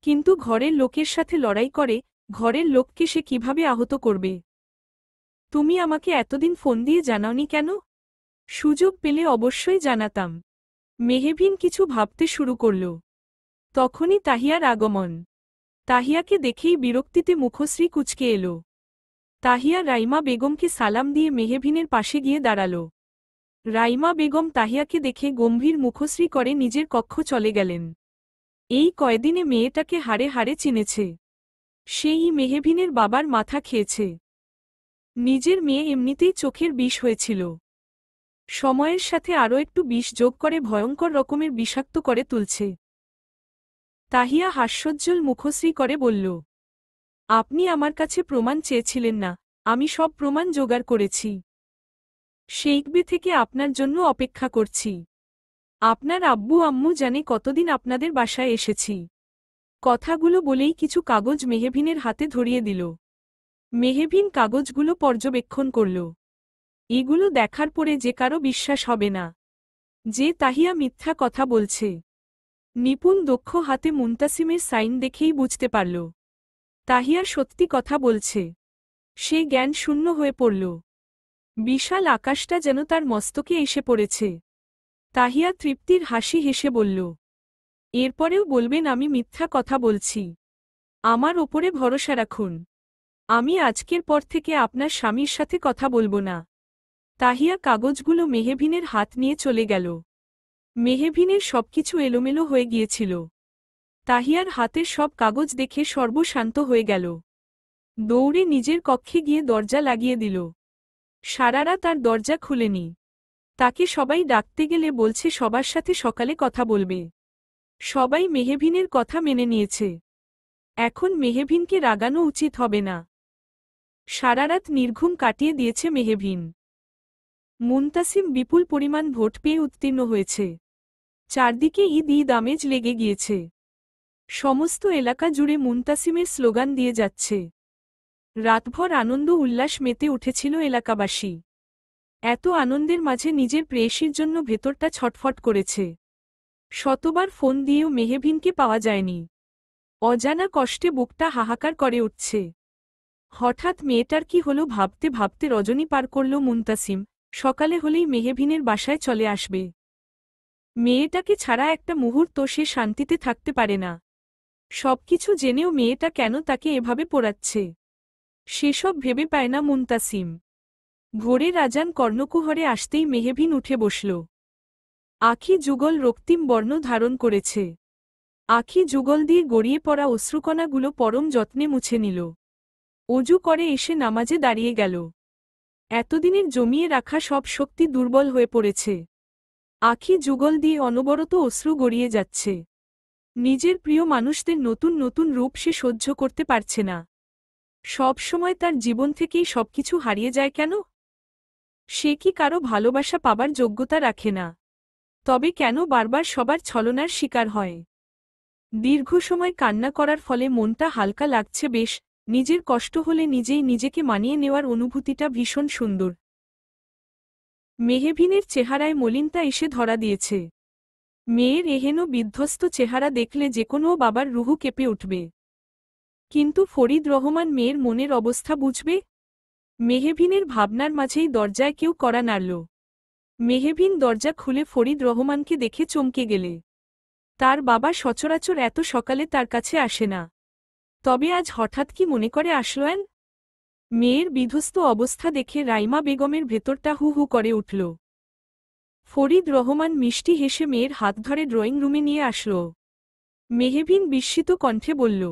কিন্তু ঘরের লোকের সাথে লড়াই করে ঘরের লোককে সে কিভাবে আহত করবে? তুমি আমাকে এতদিন ফোন দিয়ে জানাওনি কেন? সুযোগ পেলে অবশ্যই জানাতাম। মেহবিন কিছু ভাবতে শুরু করল। তখনই তাহিয়ার আগমন। তাহিয়াকে দেখেই বিরক্তিতে মুখশ্রী কুঁচকে এলো। তাহিয়া রাইমা বেগমকে সালাম দিয়ে মেহবিনের পাশে গিয়ে দাঁড়াল। রাইমা বেগম তাহিয়াকে দেখে গম্ভীর মুখশ্রী করে নিজের কক্ষ চলে গেলেন। এই কয়দিনে মেয়েটাকে হাড়ে হাড়ে চিনেছে। সেই মেহবিনের বাবার মাথা খেয়েছে। নিজের মেয়ে এমনিতেই চোখের বিষ হয়েছিল, সময়ের সাথে আরও একটু বিষ যোগ করে ভয়ঙ্কর রকমের বিষাক্ত করে তুলছে। তাহিয়া হাস্যোজ্জ্বল মুখশ্রী করে বলল, আপনি আমার কাছে প্রমাণ চেয়েছিলেন না, আমি সব প্রমাণ জোগাড় করেছি। শেইখবে থেকে আপনার জন্য অপেক্ষা করছি। আপনার আব্বু আম্মু জানে কতদিন আপনাদের বাসায় এসেছি। কথাগুলো বলেই কিছু কাগজ মেহবিনের হাতে ধরিয়ে দিল। মেহবিন কাগজগুলো পর্যবেক্ষণ করল। এগুলো দেখার পরে যে কারো বিশ্বাস হবে না যে তাহিয়া মিথ্যা কথা বলছে। নিপুণ দক্ষ হাতে মুনতাসিমের সাইন দেখেই বুঝতে পারল তাহিয়া সত্যি কথা বলছে। সে জ্ঞান শূন্য হয়ে পড়ল। বিশাল আকাশটা যেন তার মস্তকে এসে পড়েছে। তাহিয়া তৃপ্তির হাসি হেসে বলল, এরপরেও বলবেন আমি মিথ্যা কথা বলছি? আমার ওপরে ভরসা রাখুন। আমি আজকের পর থেকে আপনার স্বামীর সাথে কথা বলবো না। তাহিয়া কাগজগুলো মেহবিনের হাত নিয়ে চলে গেল। মেহবিনের সবকিছু এলোমেলো হয়ে গিয়েছিল। তাহিয়ার হাতের সব কাগজ দেখে সর্বশান্ত হয়ে গেল। দৌড়ে নিজের কক্ষে গিয়ে দরজা লাগিয়ে দিল। সারারা তার দরজা খুলেনি। তাকে সবাই ডাকতে গেলে বলছে সবার সাথে সকালে কথা বলবে। সবাই মেহবিনের কথা মেনে নিয়েছে। এখন মেহবিনকে রাগানো উচিত হবে না। সারারাত নির্ঘুম কাটিয়ে দিয়েছে মেহবিন। মুনতাসিম বিপুল পরিমাণ ভোট পেয়ে উত্তীর্ণ হয়েছে। চারদিকে ঈদ ঈদ আমেজ লেগে গিয়েছে। সমস্ত এলাকা জুড়ে মুনতাসিমের স্লোগান দিয়ে যাচ্ছে। রাতভর আনন্দ উল্লাস মেতে উঠেছিল এলাকাবাসী। এত আনন্দের মাঝে নিজের প্রেয়সীর জন্য ভেতরটা ছটফট করেছে। শতবার ফোন দিয়েও মেহবিনকে পাওয়া যায়নি। অজানা কষ্টে বুকটা হাহাকার করে উঠছে। হঠাৎ মেয়েটার কি হলো ভাবতে ভাবতে রজনী পার করল মুনতাসিম। সকালে হলেই মেহবিনের বাসায় চলে আসবে। মেয়েটাকে ছাড়া একটা মুহূর্ত সে শান্তিতে থাকতে পারে না। সবকিছু জেনেও মেয়েটা কেন তাকে এভাবে পোড়াচ্ছে সেসব ভেবে পায় না মুনতাসিম। ভোরের আজান কর্ণকুহরে আসতেই মেহবিন উঠে বসল। আখি যুগল রক্তিম বর্ণ ধারণ করেছে। আখি যুগল দিয়ে গড়িয়ে পড়া অশ্রুকণাগুলো পরম যত্নে মুছে নিল। অজু করে এসে নামাজে দাঁড়িয়ে গেল। এতদিনের জমিয়ে রাখা সব শক্তি দুর্বল হয়ে পড়েছে। আখি যুগল দিয়ে অনবরত অশ্রু গড়িয়ে যাচ্ছে। নিজের প্রিয় মানুষদের নতুন নতুন রূপ সে সহ্য করতে পারছে না। সব সময় তার জীবন থেকেই সবকিছু হারিয়ে যায় কেন? সে কি কারো ভালোবাসা পাবার যোগ্যতা রাখে না? তবে কেন বারবার সবার ছলনার শিকার হয়? দীর্ঘ সময় কান্না করার ফলে মনটা হালকা লাগছে বেশ। নিজের কষ্ট হলে নিজেই নিজেকে মানিয়ে নেওয়ার অনুভূতিটা ভীষণ সুন্দর। মেহবিনের চেহারায় মলিনতা এসে ধরা দিয়েছে। মেয়ের এহেন বিধ্বস্ত চেহারা দেখলে যেকোনো বাবার রুহু কেঁপে উঠবে। কিন্তু ফরিদ রহমান মেয়ের মনের অবস্থা বুঝবে? মেহবিনের ভাবনার মাঝেই দরজায় কেউ কড়া নাড়ল। মেহবিন দরজা খুলে ফরিদ রহমানকে দেখে চমকে গেলে। তার বাবা সচরাচর এত সকালে তার কাছে আসে না। তবে আজ হঠাৎ কি মনে করে আসলেন? মেয়ের বিধ্বস্ত অবস্থা দেখে রাইমা বেগমের ভেতরটা হু হু করে উঠল। ফরিদ রহমান মিষ্টি হেসে মেয়ের হাত ধরে ড্রয়িং রুমে নিয়ে আসল। মেহবিন বিস্মিত কণ্ঠে বলল,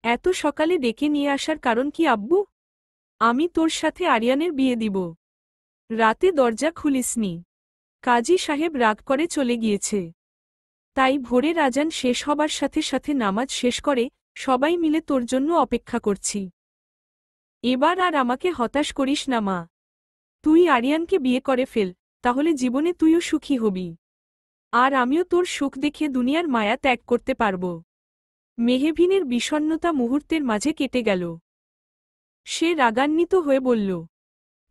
এত সকালে ডেকে নিয়ে আসার কারণ কি আব্বু? আমি তোর সাথে আরিয়ানের বিয়ে দিব। রাতে দরজা খুলিসনি। কাজী সাহেব রাগ করে চলে গিয়েছে। তাই ভোরের আজান শেষ হবার সাথে সাথে নামাজ শেষ করে সবাই মিলে তোর জন্য অপেক্ষা করছি। এবার আর আমাকে হতাশ করিস না মা। তুই আরিয়ানকে বিয়ে করে ফেল, তাহলে জীবনে তুইও সুখী হবি। আর আমিও তোর সুখ দেখে দুনিয়ার মায়া ত্যাগ করতে পারব। মেহবিনের বিষণ্ণতা মুহূর্তের মাঝে কেটে গেল। সে রাগান্বিত হয়ে বলল,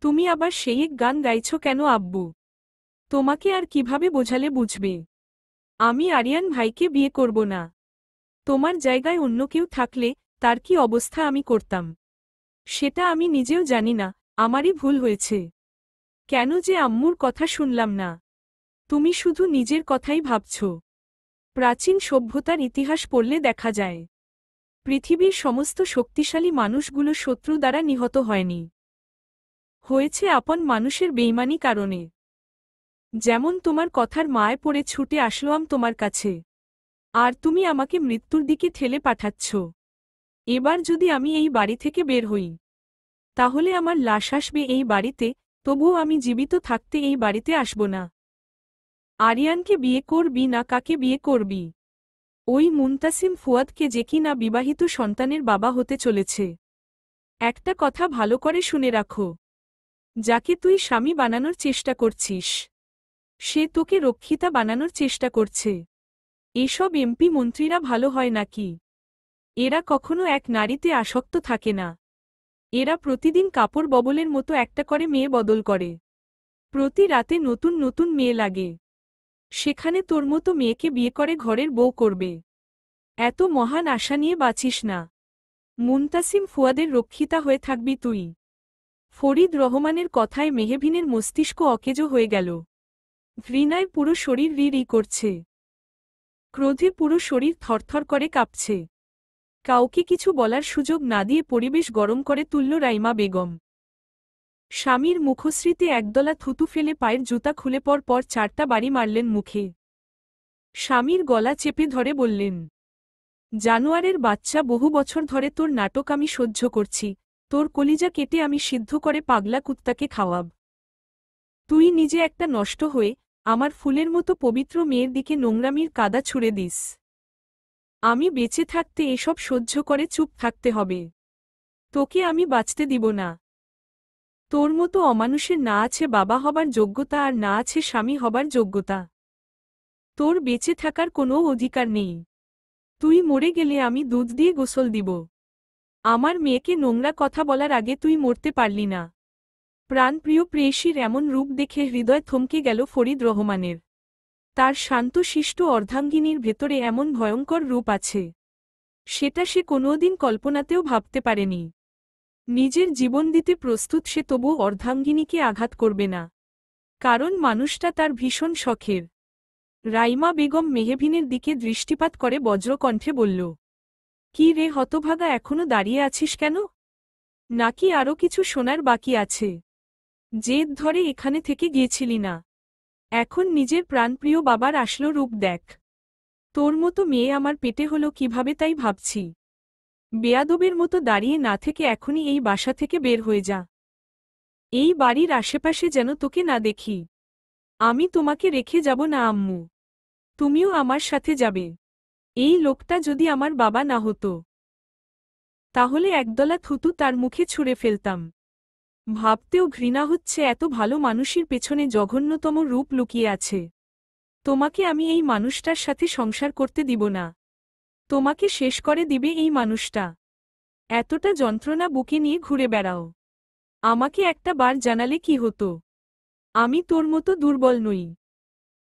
তুমি আবার সেই এক গান গাইছ কেন আব্বু? তোমাকে আর কিভাবে বোঝালে বুঝবে? আমি আরিয়ান ভাইকে বিয়ে করব না। তোমার জায়গায় অন্য কেউ থাকলে তার কি অবস্থা আমি করতাম সেটা আমি নিজেও জানি না। আমারই ভুল হয়েছে। কেন যে আম্মুর কথা শুনলাম না? তুমি শুধু নিজের কথাই ভাবছ। প্রাচীন সভ্যতার ইতিহাস পড়লে দেখা যায়, পৃথিবীর সমস্ত শক্তিশালী মানুষগুলো শত্রু দ্বারা নিহত হয়নি, হয়েছে আপন মানুষের বেইমানি কারণে। যেমন তোমার কথার মায় পড়ে ছুটে আসলাম তোমার কাছে, আর তুমি আমাকে মৃত্যুর দিকে ঠেলে পাঠাচ্ছ। এবার যদি আমি এই বাড়ি থেকে বের হই, তাহলে আমার লাশ আসবে এই বাড়িতে, তবুও আমি জীবিত থাকতে এই বাড়িতে আসব না। আরিয়ানকে বিয়ে করবি না কাকে বিয়ে করবি? ওই মুনতাসিম ফুয়াদকে যে কি না বিবাহিত সন্তানের বাবা হতে চলেছে। একটা কথা ভালো করে শুনে রাখো, যাকে তুই স্বামী বানানোর চেষ্টা করছিস, সে তোকে রক্ষিতা বানানোর চেষ্টা করছে। এসব এমপি মন্ত্রীরা ভালো হয় নাকি? এরা কখনো এক নারীতে আসক্ত থাকে না। এরা প্রতিদিন কাপড় ববলের মতো একটা করে মেয়ে বদল করে। প্রতি রাতে নতুন নতুন মেয়ে লাগে। সেখানে তোর মতো মেয়েকে বিয়ে করে ঘরের বউ করবে। এত মহান আশা নিয়ে বাঁচিস না। মুনতাসিম ফুয়াদের রক্ষিতা হয়ে থাকবি তুই। ফরিদ রহমানের কথায় মেহবিনের মস্তিষ্ক অকেজো হয়ে গেল। ঘৃণায় পুরো শরীর রি করছে। ক্রোধে পুরো শরীর থরথর করে কাঁপছে। কাউকে কিছু বলার সুযোগ না দিয়ে পরিবেশ গরম করে তুলল রাইমা বেগম। স্বামীর মুখশ্রীতে একদলা থুতু ফেলে পায়ের জুতা খুলে পর 4টা বাড়ি মারলেন মুখে। স্বামীর গলা চেপে ধরে বললেন, জানোয়ারের বাচ্চা, বহু বছর ধরে তোর নাটক আমি সহ্য করছি। তোর কলিজা কেটে আমি সিদ্ধ করে পাগলা কুত্তাকে খাওয়াব। তুই নিজে একটা নষ্ট হয়ে আমার ফুলের মতো পবিত্র মেয়ের দিকে নোংরামির কাদা ছুঁড়ে দিস। আমি বেঁচে থাকতে এসব সহ্য করে চুপ থাকতে হবে। তোকে আমি বাঁচতে দিব না। তোর মতো অমানুষের না আছে বাবা হবার যোগ্যতা, আর না আছে স্বামী হবার যোগ্যতা। তোর বেঁচে থাকার কোনো অধিকার নেই। তুই মরে গেলে আমি দুধ দিয়ে গোসল দিব। আমার মেয়েকে নোংরা কথা বলার আগে তুই মরতে পারলি না। প্রাণপ্রিয় প্রেয়সীর এমন রূপ দেখে হৃদয় থমকে গেল ফরিদ রহমানের। তার শান্তশিষ্ট অর্ধাঙ্গিনীর ভেতরে এমন ভয়ঙ্কর রূপ আছে, সেটা সে কোনোদিন কল্পনাতেও ভাবতে পারেনি। নিজের জীবন দিতে প্রস্তুত সে, তবু অর্ধাঙ্গিনীকে আঘাত করবে না, কারণ মানুষটা তার ভীষণ শখের। রাইমা বেগম মেহবিনের দিকে দৃষ্টিপাত করে বজ্রকণ্ঠে বলল, কি রে হতভাগা, এখনো দাঁড়িয়ে আছিস কেন? নাকি আরও কিছু শোনার বাকি আছে? জেদ ধরে এখানে থেকে গিয়েছিলি না, এখন নিজের প্রাণপ্রিয় বাবার আসলো রূপ দেখ। তোর মতো মেয়ে আমার পেটে হলো কিভাবে তাই ভাবছি। বেয়াদবের মতো দাঁড়িয়ে না থেকে এখনই এই বাসা থেকে বের হয়ে যা। এই বাড়ির আশেপাশে যেন তোকে না দেখি। আমি তোমাকে রেখে যাব না আম্মু, তুমিও আমার সাথে যাবে। এই লোকটা যদি আমার বাবা না হতো, তাহলে একদলা থুতু তার মুখে ছুঁড়ে ফেলতাম। ভাবতেও ঘৃণা হচ্ছে, এত ভালো মানুষের পেছনে জঘন্যতম রূপ লুকিয়ে আছে। তোমাকে আমি এই মানুষটার সাথে সংসার করতে দিব না। তোমাকে শেষ করে দিবে এই মানুষটা। এতটা যন্ত্রণা বুকে নিয়ে ঘুরে বেড়াও। আমাকে একটা বার জানালে কি হতো? আমি তোর মতো দুর্বল নই।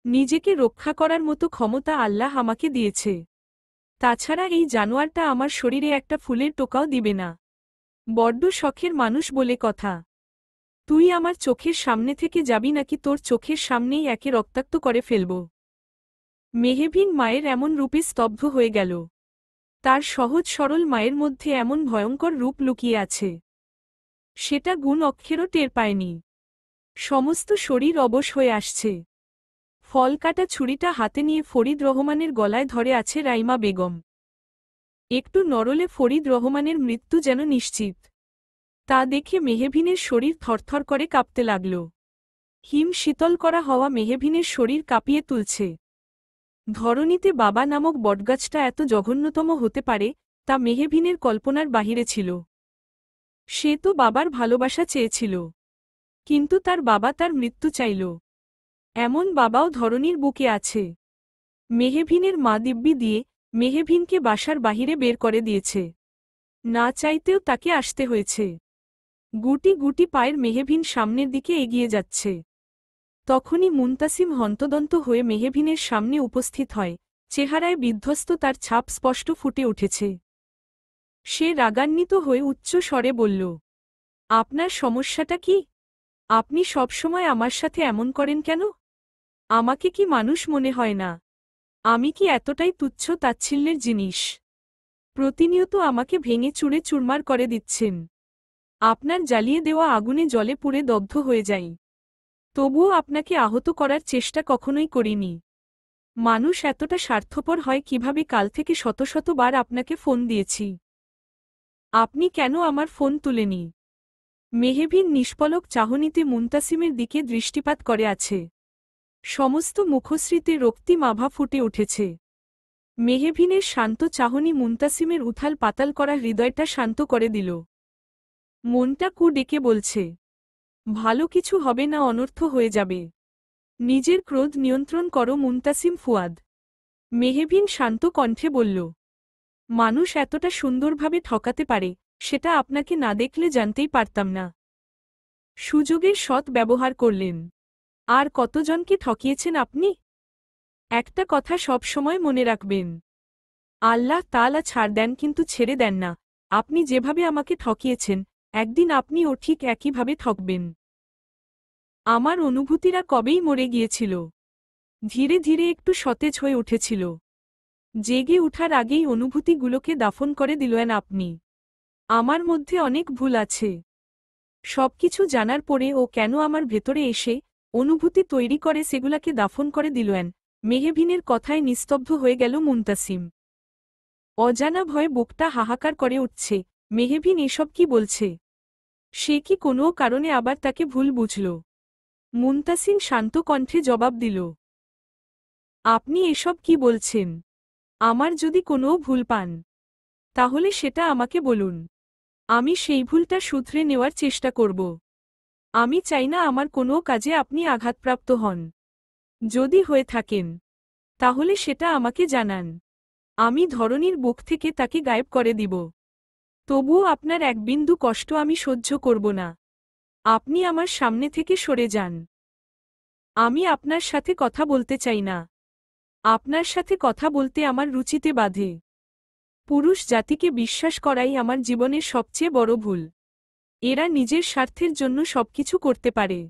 নিজেকে রক্ষা করার মতো ক্ষমতা আল্লাহ আমাকে দিয়েছে। তাছাড়া এই জানোয়ারটা আমার শরীরে একটা ফুলের টোকাও দিবে না। বড্ড শখের মানুষ বলে কথা। তুই আমার চোখের সামনে থেকে যাবি নাকি তোর চোখের সামনেই একে রক্তাক্ত করে ফেলব? মেহবিন মায়ের এমন রূপে স্তব্ধ হয়ে গেল। তার সহজ সরল মায়ের মধ্যে এমন ভয়ঙ্কর রূপ লুকিয়ে আছে, সেটা গুণ অক্ষরেও টের পায়নি। সমস্ত শরীর অবশ হয়ে আসছে। ফল কাটা ছুরিটা হাতে নিয়ে ফরিদ রহমানের গলায় ধরে আছে রাইমা বেগম। একটু নরলে ফরিদ রহমানের মৃত্যু যেন নিশ্চিত। তা দেখে মেহবিনের শরীর থরথর করে কাঁপতে লাগল। হিম শীতল করা হওয়া মেহবিনের শরীর কাঁপিয়ে তুলছে। ধরণীতে বাবা নামক বটগাছটা এত জঘন্যতম হতে পারে, তা মেহবিনের কল্পনার বাহিরে ছিল। সে তো বাবার ভালোবাসা চেয়েছিল, কিন্তু তার বাবা তার মৃত্যু চাইল। এমন বাবাও ধরণীর বুকে আছে। মেহবিনের মা দিব্যি দিয়ে মেহবিনকে বাসার বাহিরে বের করে দিয়েছে। না চাইতেও তাকে আসতে হয়েছে। গুটি গুটি পায়ের মেহবিন সামনের দিকে এগিয়ে যাচ্ছে। তখনই মুনতাসিম হন্তদন্ত হয়ে মেহবিনের সামনে উপস্থিত হয়। চেহারায় বিধ্বস্ত তার ছাপ স্পষ্ট ফুটে উঠেছে। সে রাগান্বিত হয়ে উচ্চ স্বরে বলল, আপনার সমস্যাটা কি? আপনি সবসময় আমার সাথে এমন করেন কেন? আমাকে কি মানুষ মনে হয় না? আমি কি এতটাই তুচ্ছ তাচ্ছিল্যের জিনিস? প্রতিনিয়ত আমাকে ভেঙে চুরে চুরমার করে দিচ্ছেন। আপনার জ্বালিয়ে দেওয়া আগুনে জলে পুড়ে দগ্ধ হয়ে যাই। তবুও আপনাকে আহত করার চেষ্টা কখনোই করিনি। মানুষ এতটা স্বার্থপর হয় কিভাবে? কাল থেকে শত শতবার আপনাকে ফোন দিয়েছি, আপনি কেন আমার ফোন তুলেনি? মেহবিন নিষ্পলক চাহনিতে মুনতাসিমের দিকে দৃষ্টিপাত করে আছে। সমস্ত মুখশ্রীতে রক্তিম আভা ফুটে উঠেছে। মেহবিনের শান্ত চাহনি মুনতাসিমের উথাল পাতাল করা হৃদয়টা শান্ত করে দিল। মনটা কু ডেকে বলছে, ভালো কিছু হবে না, অনর্থ হয়ে যাবে। নিজের ক্রোধ নিয়ন্ত্রণ করো মুনতাসিম ফুয়াদ। মেহবিন শান্ত কণ্ঠে বলল, মানুষ এতটা সুন্দরভাবে ঠকাতে পারে, সেটা আপনাকে না দেখলে জানতেই পারতাম না। সুযোগের সৎ ব্যবহার করলেন। আর কতজনকে ঠকিয়েছেন আপনি? একটা কথা সব সময় মনে রাখবেন, আল্লাহ তাআলা ছাড় দেন কিন্তু ছেড়ে দেন না। আপনি যেভাবে আমাকে ঠকিয়েছেন, একদিন আপনিও ঠিক একইভাবে ঠকবেন। আমার অনুভূতিরা কবেই মরে গিয়েছিল। ধীরে ধীরে একটু সতেজ হয়ে উঠেছিল। জেগে উঠার আগেই অনুভূতিগুলোকে দাফন করে দিলেন আপনি। আমার মধ্যে অনেক ভুল আছে। সবকিছু জানার পরে ও কেন আমার ভেতরে এসে অনুভূতি তৈরি করে সেগুলাকে দাফন করে দিলেন। মেহবিনের কথায় নিস্তব্ধ হয়ে গেল মুনতাসিম। অজানা ভয়ে বুকটা হাহাকার করে উঠছে। মেহবিন এসব কি বলছে? সে কি কোনো কারণে আবার তাকে ভুল বুঝল? মুনতাসিম শান্ত কণ্ঠে জবাব দিল, আপনি এসব কি বলছেন? আমার যদি কোনো ভুল পান, তাহলে সেটা আমাকে বলুন। আমি সেই ভুলটা শুধরে নেওয়ার চেষ্টা করব। আমি চাই না আমার কোনো কাজে আপনি আঘাতপ্রাপ্ত হন। যদি হয়ে থাকেন, তাহলে সেটা আমাকে জানান। আমি ধরণীর বুক থেকে তাকে গায়েব করে দিব। তবুও আপনার এক বিন্দু কষ্ট আমি সহ্য করব না। আপনি আমার সামনে থেকে সরে যান। আমি আপনার সাথে কথা বলতে চাই না। আপনার সাথে কথা বলতে আমার রুচিতে বাধে। পুরুষ জাতিকে বিশ্বাস করাই আমার জীবনের সবচেয়ে বড় ভুল। এরা নিজের স্বার্থের জন্য সবকিছু করতে পারে,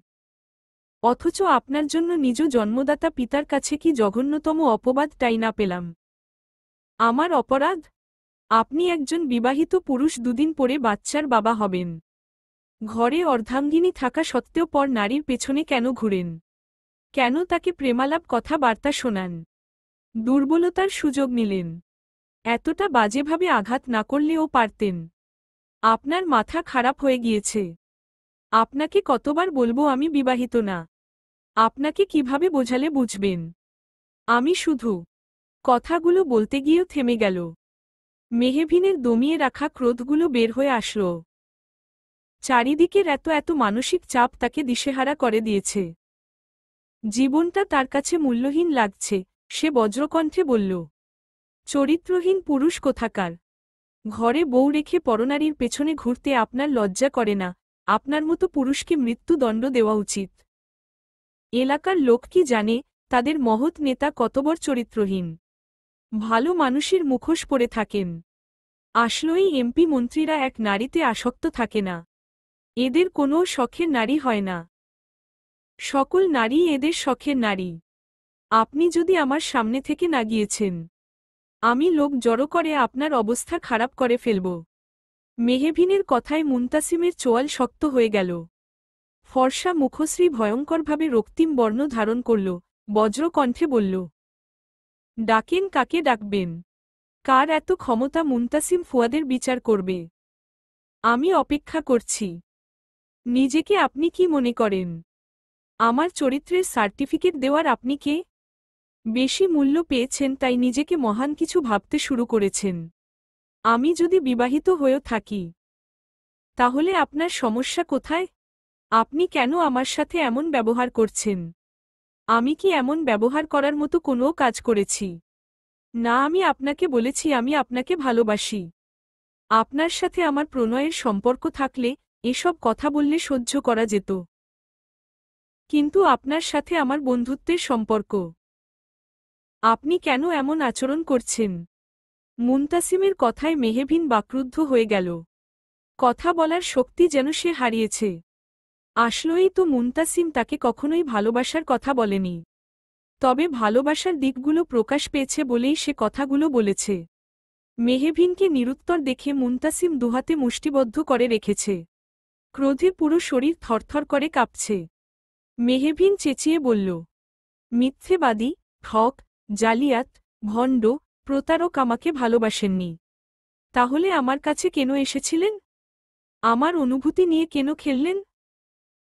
অথচ আপনার জন্য নিজ জন্মদাতা পিতার কাছে কি জঘন্যতম অপবাদটাই না পেলাম। আমার অপরাধ? আপনি একজন বিবাহিত পুরুষ, দুদিন পরে বাচ্চার বাবা হবেন। ঘরে অর্ধাঙ্গিনী থাকা সত্ত্বেও পর নারীর পেছনে কেন ঘুরেন? কেন তাকে প্রেমালাপ কথাবার্তা শোনান? দুর্বলতার সুযোগ নিলেন। এতটা বাজেভাবে আঘাত না করলেও পারতেন। আপনার মাথা খারাপ হয়ে গিয়েছে। আপনাকে কতবার বলবো আমি বিবাহিত না? আপনাকে কিভাবে বোঝালে বুঝবেন? আমি শুধু কথাগুলো বলতে গিয়েও থেমে গেল। মেহবিনের দমিয়ে রাখা ক্রোধগুলো বের হয়ে আসল। চারিদিকের এত এত মানসিক চাপ তাকে দিশেহারা করে দিয়েছে। জীবনটা তার কাছে মূল্যহীন লাগছে। সে বজ্রকণ্ঠে বলল, চরিত্রহীন পুরুষ কোথাকার! ঘরে বউ রেখে পরনারীর পেছনে ঘুরতে আপনার লজ্জা করে না? আপনার মতো পুরুষকে মৃত্যুদণ্ড দেওয়া উচিত। এলাকার লোক কি জানে তাদের মহৎ নেতা কতবড় চরিত্রহীন। ভালো মানুষের মুখোশ পরে থাকেন। আসলেই এমপি মন্ত্রীরা এক নারীতে আসক্ত থাকে না। এদের কোনো শখের নারী হয় না। সকল নারী এদের শখের নারী। আপনি যদি আমার সামনে থেকে না গিয়েছেন, আমি লোক জড়ো করে আপনার অবস্থা খারাপ করে ফেলব। মেহবিনের কথায় মুনতাসিমের চোয়াল শক্ত হয়ে গেল। ফর্সা মুখশ্রী ভয়ঙ্করভাবে রক্তিম বর্ণ ধারণ করল, বজ্রকণ্ঠে বলল, ডাকেন, কাকে ডাকবেন? কার এত ক্ষমতা মুনতাসিম ফুয়াদের বিচার করবে? আমি অপেক্ষা করছি। নিজেকে আপনি কি মনে করেন? আমার চরিত্রের সার্টিফিকেট দেওয়ার আপনি কে? বেশি মূল্য পেয়েছেন তাই নিজেকে মহান কিছু ভাবতে শুরু করেছেন। আমি যদি বিবাহিত হয়েও থাকি, তাহলে আপনার সমস্যা কোথায়? আপনি কেন আমার সাথে এমন ব্যবহার করছেন? আমি কি এমন ব্যবহার করার মতো কোনো কাজ করেছি? না, আমি আপনাকে বলেছি আমি আপনাকে ভালোবাসি। আপনার সাথে আমার প্রণয়ের সম্পর্ক থাকলে এসব কথা বললে সহ্য করা যেত। কিন্তু আপনার সাথে আমার বন্ধুত্বের সম্পর্ক। আপনি কেন এমন আচরণ করছেন? মুনতাসিমের কথায় মেহবিন বাক্রুদ্ধ হয়ে গেল। কথা বলার শক্তি যেন সে হারিয়েছে। আসলেই তো মুনতাসিম তাকে কখনোই ভালোবাসার কথা বলেনি। তবে ভালোবাসার দিকগুলো প্রকাশ পেয়েছে বলেই সে কথাগুলো বলেছে। মেহবিনকে নিরুত্তর দেখে মুনতাসিম দুহাতে মুষ্টিবদ্ধ করে রেখেছে। ক্রোধে পুরো শরীর থরথর করে কাঁপছে। মেহবিন চেঁচিয়ে বলল, মিথ্যেবাদী, ঠক, জালিয়াত, ভণ্ড, প্রতারক আমাকে ভালোবাসেননি। তাহলে আমার কাছে কেন এসেছিলেন? আমার অনুভূতি নিয়ে কেন খেললেন?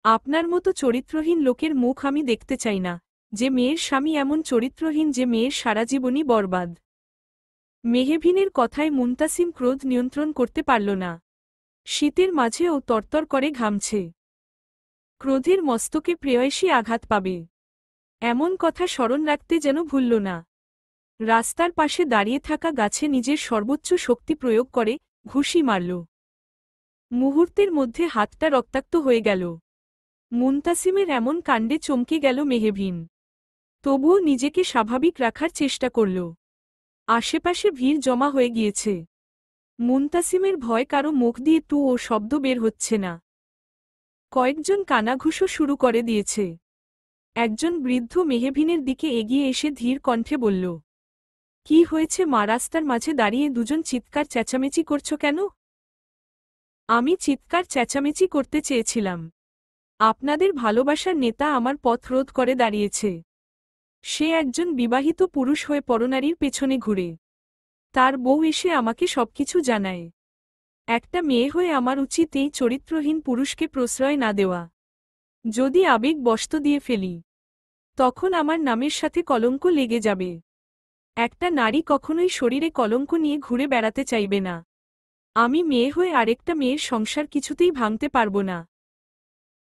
আপনার মতো চরিত্রহীন লোকের মুখ আমি দেখতে চাই না। যে মেয়ের স্বামী এমন চরিত্রহীন যে মেয়ের সারা জীবনই বরবাদ। মেহবিনের কথায় মুনতাসিম ক্রোধ নিয়ন্ত্রণ করতে পারল না। শীতের মাঝেও তরতর করে ঘামছে। ক্রোধের মস্তকে প্রেয়সী আঘাত পাবে এমন কথা স্মরণ রাখতে যেন ভুলল না। রাস্তার পাশে দাঁড়িয়ে থাকা গাছে নিজের সর্বোচ্চ শক্তি প্রয়োগ করে ঘুষি মারল। মুহূর্তের মধ্যে হাতটা রক্তাক্ত হয়ে গেল। মুনতাসিমের এমন কাণ্ডে চমকে গেল মেহবিন। তবুও নিজেকে স্বাভাবিক রাখার চেষ্টা করল। আশেপাশে ভিড় জমা হয়ে গিয়েছে। মুনতাসিমের ভয় কারো মুখ দিয়ে টু ও শব্দ বের হচ্ছে না। কয়েকজন কানাঘুষো শুরু করে দিয়েছে। একজন বৃদ্ধ মেহবিনের দিকে এগিয়ে এসে ধীর কণ্ঠে বলল, কি হয়েছে মা? রাস্তার মাঝে দাঁড়িয়ে দুজন চিৎকার চেঁচামেচি করছ কেন? আমি চিৎকার চেঁচামেচি করতে চেয়েছিলাম। আপনাদের ভালোবাসার নেতা আমার পথ রোধ করে দাঁড়িয়েছে। সে একজন বিবাহিত পুরুষ হয়ে পরনারীর পেছনে ঘুরে। তার বউ এসে আমাকে সবকিছু জানায়। একটা মেয়ে হয়ে আমার উচিত এই চরিত্রহীন পুরুষকে প্রশ্রয় না দেওয়া। যদি আবেগ বশত দিয়ে ফেলি, তখন আমার নামের সাথে কলঙ্ক লেগে যাবে। একটা নারী কখনোই শরীরে কলঙ্ক নিয়ে ঘুরে বেড়াতে চাইবে না। আমি মেয়ে হয়ে আরেকটা মেয়ের সংসার কিছুতেই ভাঙতে পারব না।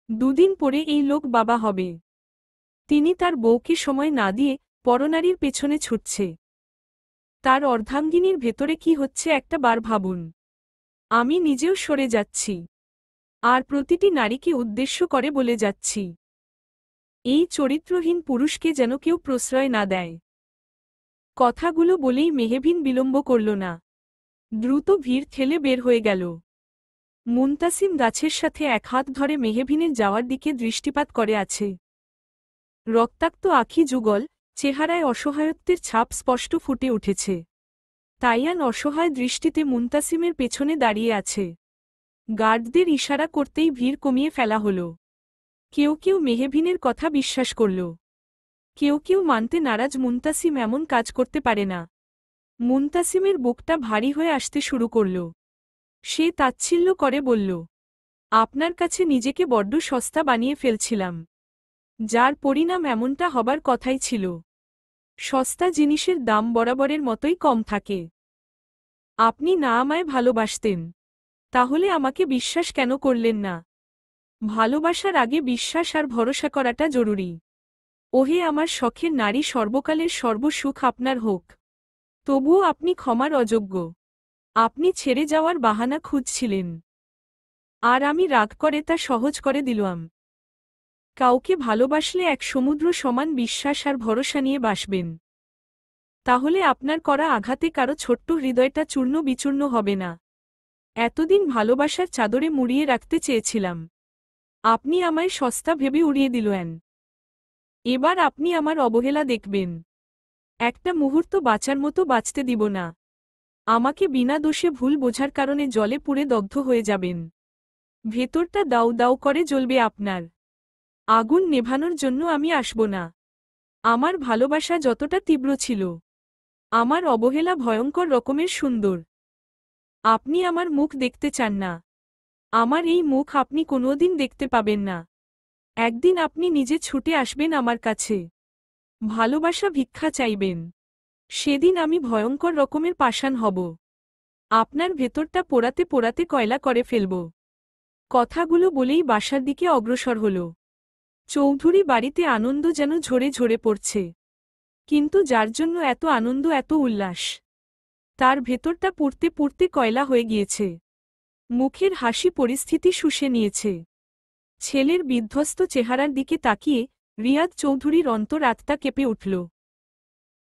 দুদিন পরে এই লোক বাবা হবে। তিনি তার বউকে সময় না দিয়ে পরনারীর পেছনে ছুটছে। তার অর্ধাঙ্গিনীর ভেতরে কি হচ্ছে একটা বার ভাবুন। আমি নিজেও সরে যাচ্ছি। আর প্রতিটি নারীকে উদ্দেশ্য করে বলে যাচ্ছি, এই চরিত্রহীন পুরুষকে যেন কেউ প্রশ্রয় না দেয়। কথাগুলো বলেই মেহবিন বিলম্ব করল না। দ্রুত ভিড় ঠেলে বের হয়ে গেল। মুনতাসিম গাছের সাথে এক হাত ধরে মেহবিনের যাওয়ার দিকে দৃষ্টিপাত করে আছে। রক্তাক্ত আখি যুগল, চেহারায় অসহায়ত্বের ছাপ স্পষ্ট ফুটে উঠেছে। তাইয়ান অসহায় দৃষ্টিতে মুনতাসিমের পেছনে দাঁড়িয়ে আছে। গার্ডদের ইশারা করতেই ভিড় কমিয়ে ফেলা হল। কেউ কেউ মেহবিনের কথা বিশ্বাস করল। কেউ কেউ মানতে নারাজ মুনতাসিম এমন কাজ করতে পারে না। মুনতাসিমের বুকটা ভারী হয়ে আসতে শুরু করল। সে তাচ্ছিল্য করে বলল, আপনার কাছে নিজেকে বড্ড সস্তা বানিয়ে ফেলছিলাম। যার পরিণাম এমনটা হবার কথাই ছিল। সস্তা জিনিসের দাম বরাবরের মতোই কম থাকে। আপনি না আমায় ভালোবাসতেন, তাহলে আমাকে বিশ্বাস কেন করলেন না? ভালোবাসার আগে বিশ্বাস আর ভরসা করাটা জরুরি। ওহে আমার শখের নারী, সর্বকালের সর্বসুখ আপনার হোক। তবুও আপনি ক্ষমার অযোগ্য। আপনি ছেড়ে যাওয়ার বাহানা খুঁজছিলেন, আর আমি রাগ করে তা সহজ করে দিলাম। কাউকে ভালোবাসলে এক সমুদ্র সমান বিশ্বাস আর ভরসা নিয়ে বাসবেন। তাহলে আপনার করা আঘাতে কারো ছোট্ট হৃদয়টা চূর্ণ বিচূর্ণ হবে না। এতদিন ভালোবাসার চাদরে মুড়িয়ে রাখতে চেয়েছিলাম। আপনি আমায় সস্তা ভেবে উড়িয়ে দিলেন। এবার আপনি আমার অবহেলা দেখবেন। একটা মুহূর্ত বাঁচার মতো বাঁচতে দিব না। আমাকে বিনা দোষে ভুল বোঝার কারণে জলে পুড়ে দগ্ধ হয়ে যাবেন। ভেতরটা দাউ দাউ করে জ্বলবে আপনার। আগুন নেভানোর জন্য আমি আসব না। আমার ভালোবাসা যতটা তীব্র ছিল, আমার অবহেলা ভয়ঙ্কর রকমের সুন্দর। আপনি আমার মুখ দেখতে চান না। আমার এই মুখ আপনি কোনোদিন দেখতে পাবেন না। একদিন আপনি নিজে ছুটে আসবেন আমার কাছে, ভালোবাসা ভিক্ষা চাইবেন। সেদিন আমি ভয়ঙ্কর রকমের পাষাণ হব। আপনার ভেতরটা পোড়াতে পোড়াতে কয়লা করে ফেলব। কথাগুলো বলেই বাসার দিকে অগ্রসর হল। চৌধুরী বাড়িতে আনন্দ যেন ঝরে ঝরে পড়ছে। কিন্তু যার জন্য এত আনন্দ, এত উল্লাস, তার ভেতরটা পুড়তে পুড়তে কয়লা হয়ে গিয়েছে। মুখের হাসি পরিস্থিতি শুষে নিয়েছে। ছেলের বিধ্বস্ত চেহারার দিকে তাকিয়ে রিয়াদ চৌধুরীর অন্তর আত্মা কেঁপে উঠল।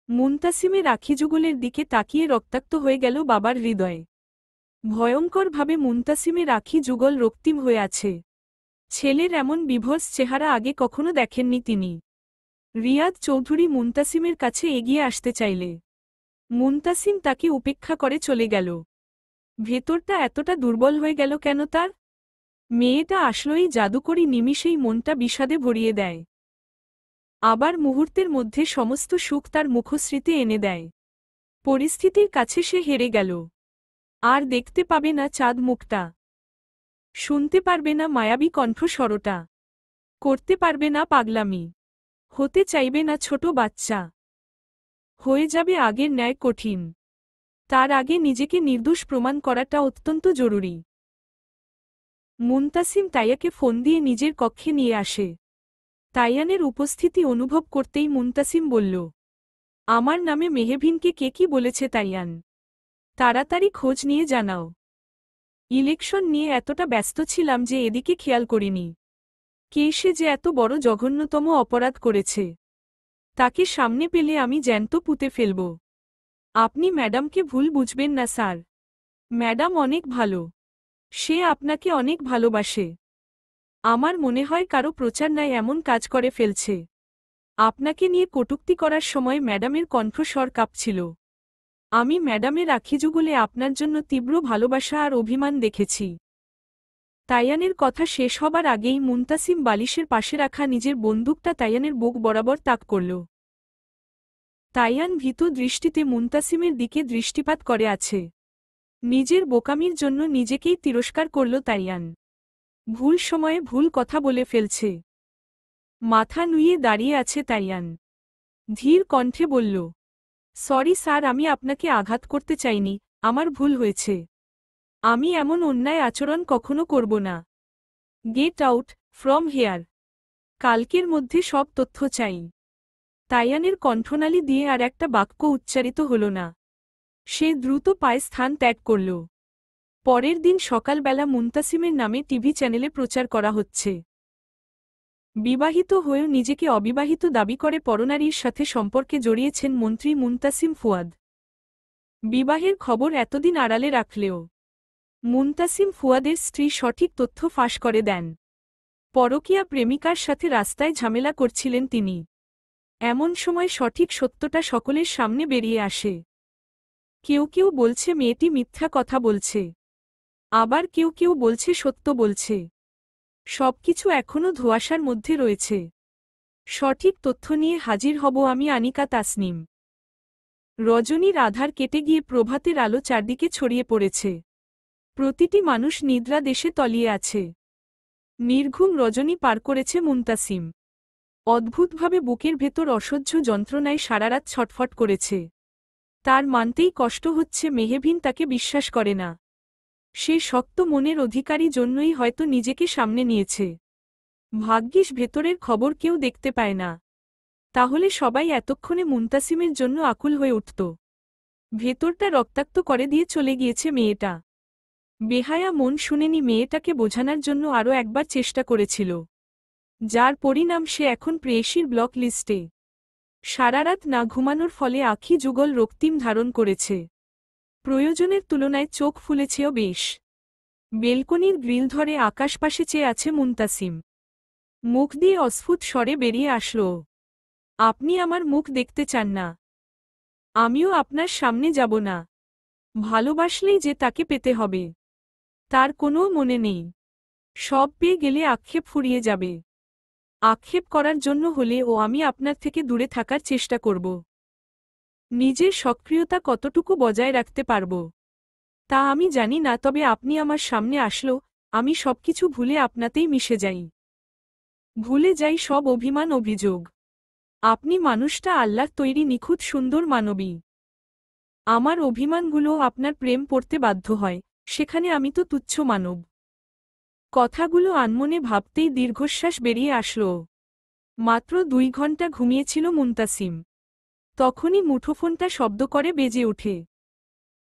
মুনতাসিমের আখিযুগলের দিকে তাকিয়ে রক্তাক্ত হয়ে গেল বাবার হৃদয়ে। ভয়ঙ্করভাবে মুনতাসিমের আখি যুগল রক্তিম হয়ে আছে। ছেলের এমন বিভৎস চেহারা আগে কখনো দেখেননি তিনি। রিয়াদ চৌধুরী মুনতাসিমের কাছে এগিয়ে আসতে চাইলে মুনতাসিম তাকে উপেক্ষা করে চলে গেল। ভেতরটা এতটা দুর্বল হয়ে গেল কেন তার? মেয়েটা আসলেই জাদুকরী নিমিষেই মনটা বিষাদে ভরিয়ে দেয়। আবার মুহূর্তের মধ্যে সমস্ত সুখ তার মুখশ্রীতে এনে দেয়। পরিস্থিতির কাছে সে হেরে গেল। আর দেখতে পাবে না চাঁদ মুখটা, শুনতে পারবে না মায়াবী কণ্ঠস্বরটা, করতে পারবে না পাগলামি, হতে চাইবে না ছোট বাচ্চা। হয়ে যাবে আগের ন্যায় কঠিন। তার আগে নিজেকে নির্দোষ প্রমাণ করাটা অত্যন্ত জরুরি। মুনতাসিম তাইয়াকে ফোন দিয়ে নিজের কক্ষে নিয়ে আসে। তাইয়ানের উপস্থিতি অনুভব করতেই মুনতাসিম বলল, আমার নামে মেহবিনকে কে কি বলেছে তাইয়ান? তাড়াতাড়ি খোঁজ নিয়ে জানাও। ইলেকশন নিয়ে এতটা ব্যস্ত ছিলাম যে এদিকে খেয়াল করিনি। কে সে যে এত বড় জঘন্যতম অপরাধ করেছে, তাকে সামনে পেলে আমি জ্যান্ত পুঁতে ফেলব। আপনি ম্যাডামকে ভুল বুঝবেন না স্যার। ম্যাডাম অনেক ভালো। সে আপনাকে অনেক ভালোবাসে। আমার মনে হয় কারো প্রচার নাই এমন কাজ করে ফেলছে। আপনাকে নিয়ে কটূক্তি করার সময় ম্যাডামের কণ্ঠস্বর কাঁপছিল। আমি ম্যাডামের আখিযুগলে আপনার জন্য তীব্র ভালোবাসা আর অভিমান দেখেছি। তাইয়ানের কথা শেষ হবার আগেই মুনতাসিম বালিশের পাশে রাখা নিজের বন্দুকটা তাইয়ানের বুক বরাবর তাক করল। তাইয়ান ভীত দৃষ্টিতে মুনতাসিমের দিকে দৃষ্টিপাত করে আছে। নিজের বোকামির জন্য নিজেকেই তিরস্কার করল তাইয়ান। ভুল সময়ে ভুল কথা বলে ফেলছে। মাথা নুইয়ে দাঁড়িয়ে আছে তাইয়ান। ধীর কণ্ঠে বলল, সরি স্যার, আমি আপনাকে আঘাত করতে চাইনি, আমার ভুল হয়েছে। আমি এমন অন্যায় আচরণ কখনো করব না। Get out from here. কালকের মধ্যে সব তথ্য চাই। তাইয়ানের কণ্ঠনালী দিয়ে আর একটা বাক্য উচ্চারিত হল না। সে দ্রুত পায়ে স্থান ত্যাগ করল। পরের দিন সকালবেলা মুনতাসিমের নামে টিভি চ্যানেলে প্রচার করা হচ্ছে। বিবাহিত হয়েও নিজেকে অবিবাহিত দাবি করে পরনারীর সাথে সম্পর্কে জড়িয়েছেন মন্ত্রী মুনতাসিম ফুয়াদ। বিবাহের খবর এতদিন আড়ালে রাখলেও মুনতাসিম ফুয়াদের স্ত্রী সঠিক তথ্য ফাঁস করে দেন। পরকীয়া প্রেমিকার সাথে রাস্তায় ঝামেলা করছিলেন তিনি। এমন সময় সঠিক সত্যটা সকলের সামনে বেরিয়ে আসে। কেউ কেউ বলছে মেয়েটি মিথ্যা কথা বলছে, আবার কেউ কেউ বলছে সত্য বলছে। সবকিছু এখনও ধোঁয়াশার মধ্যে রয়েছে। সঠিক তথ্য নিয়ে হাজির হব আমি, আনিকা তাসনিম। রজনীর আধার কেটে গিয়ে প্রভাতের আলো চারদিকে ছড়িয়ে পড়েছে। প্রতিটি মানুষ নিদ্রা দেশে তলিয়ে আছে। নির্ঘুম রজনী পার করেছে মুনতাসিম। অদ্ভুতভাবে বুকের ভেতর অসহ্য যন্ত্রণায় সারারাত ছটফট করেছে। তার মানতেই কষ্ট হচ্ছে মেহবিন তাকে বিশ্বাস করে না। সে শক্ত মনের অধিকারী জন্যই হয়তো নিজেকে সামনে নিয়েছে। ভাগ্যিস ভেতরের খবর কেউ দেখতে পায় না, তাহলে সবাই এতক্ষণে মুনতাসিমের জন্য আকুল হয়ে উঠত। ভেতরটা রক্তাক্ত করে দিয়ে চলে গিয়েছে মেয়েটা। বেহায়া মন শুনেনি, মেয়েটাকে বোঝানোর জন্য আরও একবার চেষ্টা করেছিল। যার পরিণাম সে এখন প্রেয়সীর ব্লক লিস্টে। সারারাত না ঘুমানোর ফলে আঁখি যুগল রক্তিম ধারণ করেছে। প্রয়োজনের তুলনায় চোখ ফুলেছেও বেশ। বেলকনির গ্রিল ধরে আকাশপাশে চেয়ে আছে মুনতাসিম। মুখ দিয়ে অস্ফুট স্বরে বেরিয়ে আসল, আপনি আমার মুখ দেখতে চান না? আমিও আপনার সামনে যাব না। ভালোবাসলেই যে তাকে পেতে হবে তার কোনো মনে নেই। সব পেয়ে গেলে আক্ষেপ ফুরিয়ে যাবে। আক্ষেপ করার জন্য হলে আমি আপনার থেকে দূরে থাকার চেষ্টা করব। নিজের সক্রিয়তা কতটুকু বজায় রাখতে পারব তা আমি জানি না, তবে আপনি আমার সামনে আসলো আমি সবকিছু ভুলে আপনাতেই মিশে যাই। ভুলে যাই সব অভিমান অভিযোগ। আপনি মানুষটা আল্লাহর তৈরি নিখুঁত সুন্দর মানবী। আমার অভিমানগুলো আপনার প্রেম পড়তে বাধ্য হয়, সেখানে আমি তো তুচ্ছ মানব। কথাগুলো আনমনে ভাবতেই দীর্ঘশ্বাস বেরিয়ে আসলো। মাত্র 2 ঘন্টা ঘুমিয়েছিল মুনতাসিম। তখনই মুঠোফোনটা শব্দ করে বেজে ওঠে।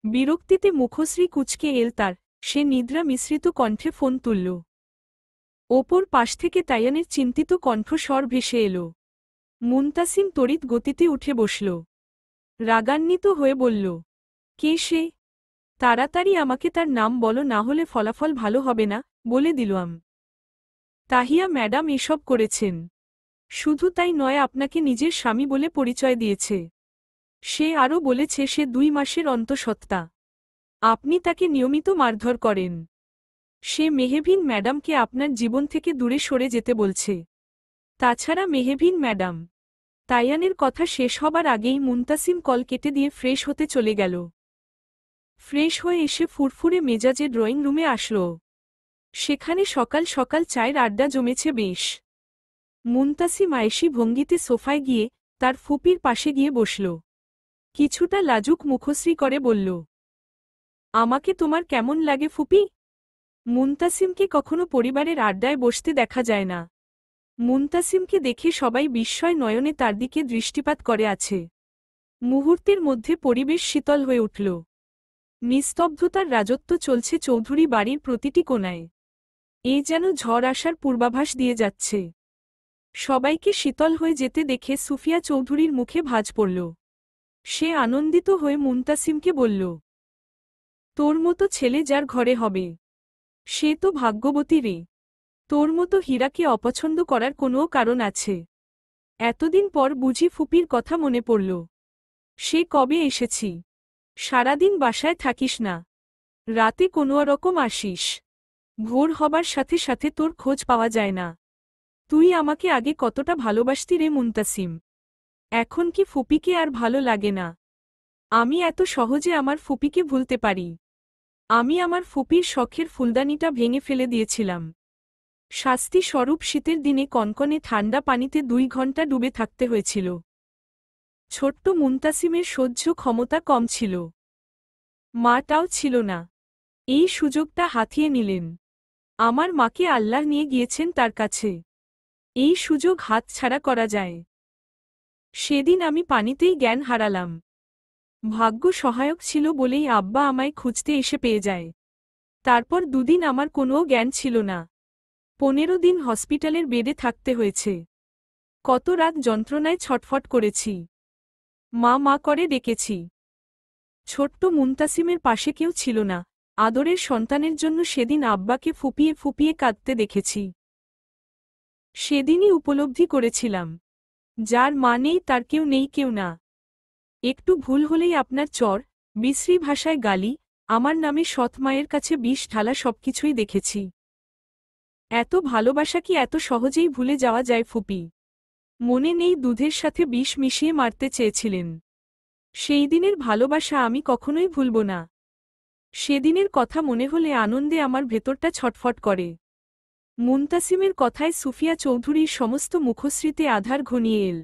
বিরক্তিতে মুখশ্রী কুঁচকে এল তার। সে নিদ্রা মিশ্রিত কণ্ঠে ফোন তুলল। ওপর পাশ থেকে তায়ানের চিন্তিত কণ্ঠস্বর ভেসে এল। মুনতাসিম তড়িৎ গতিতে উঠে বসল। রাগান্বিত হয়ে বলল, কে সে? তাড়াতাড়ি আমাকে তার নাম বলো, না হলে ফলাফল ভালো হবে না, বলে দিলাম। তাহিয়া ম্যাডাম এসব করেছেন। শুধু তাই নয়, আপনাকে নিজের স্বামী বলে পরিচয় দিয়েছে। সে আরও বলেছে সে 2 মাসের অন্তঃসত্ত্বা। আপনি তাকে নিয়মিত মারধর করেন। সে মেহবিন ম্যাডামকে আপনার জীবন থেকে দূরে সরে যেতে বলছে। তাছাড়া মেহবিন ম্যাডাম। তায়ানের কথা শেষ হবার আগেই মুনতাসিম কল কেটে দিয়ে ফ্রেশ হতে চলে গেল। ফ্রেশ হয়ে এসে ফুরফুরে মেজাজে ড্রয়িং রুমে আসল। সেখানে সকাল সকাল চায়ের আড্ডা জমেছে বেশ। মুনতাসিম আয়েশি ভঙ্গিতে সোফায় গিয়ে তার ফুপির পাশে গিয়ে বসল। কিছুটা লাজুক মুখশ্রী করে বলল, আমাকে তোমার কেমন লাগে ফুপি? মুনতাসিমকে কখনো পরিবারের আড্ডায় বসতে দেখা যায় না। মুনতাসিমকে দেখে সবাই বিস্ময় নয়নে তার দিকে দৃষ্টিপাত করে আছে। মুহূর্তের মধ্যে পরিবেশ শীতল হয়ে উঠল। নিস্তব্ধতার রাজত্ব চলছে চৌধুরী বাড়ির প্রতিটি কোণায়। এ যেন ঝড় আসার পূর্বাভাস দিয়ে যাচ্ছে। সবাইকে শীতল হয়ে যেতে দেখে সুফিয়া চৌধুরীর মুখে ভাঁজ পড়ল। সে আনন্দিত হয়ে মুনতাসিমকে বলল, তোর মতো ছেলে যার ঘরে হবে সে তো ভাগ্যবতী রে। তোর মতো হীরাকে অপছন্দ করার কোনো কারণ আছে? এতদিন পর বুঝি ফুপির কথা মনে পড়ল। সে কবে এসেছি? সারাদিন বাসায় থাকিস না, রাতে কোনো রকম আসিস। ভোর হবার সাথে সাথে তোর খোঁজ পাওয়া যায় না। তুই আমাকে আগে কতটা ভালোবাসতি রে মুনতাসিম। এখন কি ফুপিকে আর ভালো লাগে না? আমি এত সহজে আমার ফুপিকে ভুলতে পারি? আমি আমার ফুপির শখের ফুলদানিটা ভেঙে ফেলে দিয়েছিলাম। শাস্তি স্বরূপ শীতের দিনে কনকনে ঠান্ডা পানিতে 2 ঘন্টা ডুবে থাকতে হয়েছিল। ছোট্ট মুনতাসিমের সহ্য ক্ষমতা কম ছিল। মাটাও ছিল না। এই সুযোগটা হাতিয়ে নিলেন। আমার মাকে আল্লাহ নিয়ে গিয়েছেন তার কাছে। এই সুযোগ হাতছাড়া করা যায়? সেদিন আমি পানিতেই জ্ঞান হারালাম। ভাগ্য সহায়ক ছিল বলেই আব্বা আমায় খুঁজতে এসে পেয়ে যায়। তারপর 2 দিন আমার কোনো জ্ঞান ছিল না। 15 দিন হসপিটালের বেডে থাকতে হয়েছে। কত রাত যন্ত্রণায় ছটফট করেছি। মা মা করে ডেকেছি। ছোট্ট মুনতাসিমের পাশে কেউ ছিল না। আদরের সন্তানের জন্য সেদিন আব্বাকে ফুপিয়ে ফুপিয়ে কাঁদতে দেখেছি। সেদিনই উপলব্ধি করেছিলাম, যার মা নেই তার কেউ নেই, কেউ না। একটু ভুল হলেই আপনার চর, বিশ্রী ভাষায় গালি, আমার নামে সৎ মায়ের কাছে বিষ ঢালা সবকিছুই দেখেছি। এত ভালোবাসা কি এত সহজেই ভুলে যাওয়া যায় ফুপি? মনে নেই দুধের সাথে বিষ মিশিয়ে মারতে চেয়েছিলেন? সেই দিনের ভালোবাসা আমি কখনোই ভুলব না। সেদিনের কথা মনে হলে আনন্দে আমার ভেতরটা ছটফট করে। মুনতাসিমের কথায় সুফিয়া চৌধুরীর সমস্ত মুখশ্রীতে আধার ঘনিয়ে এল।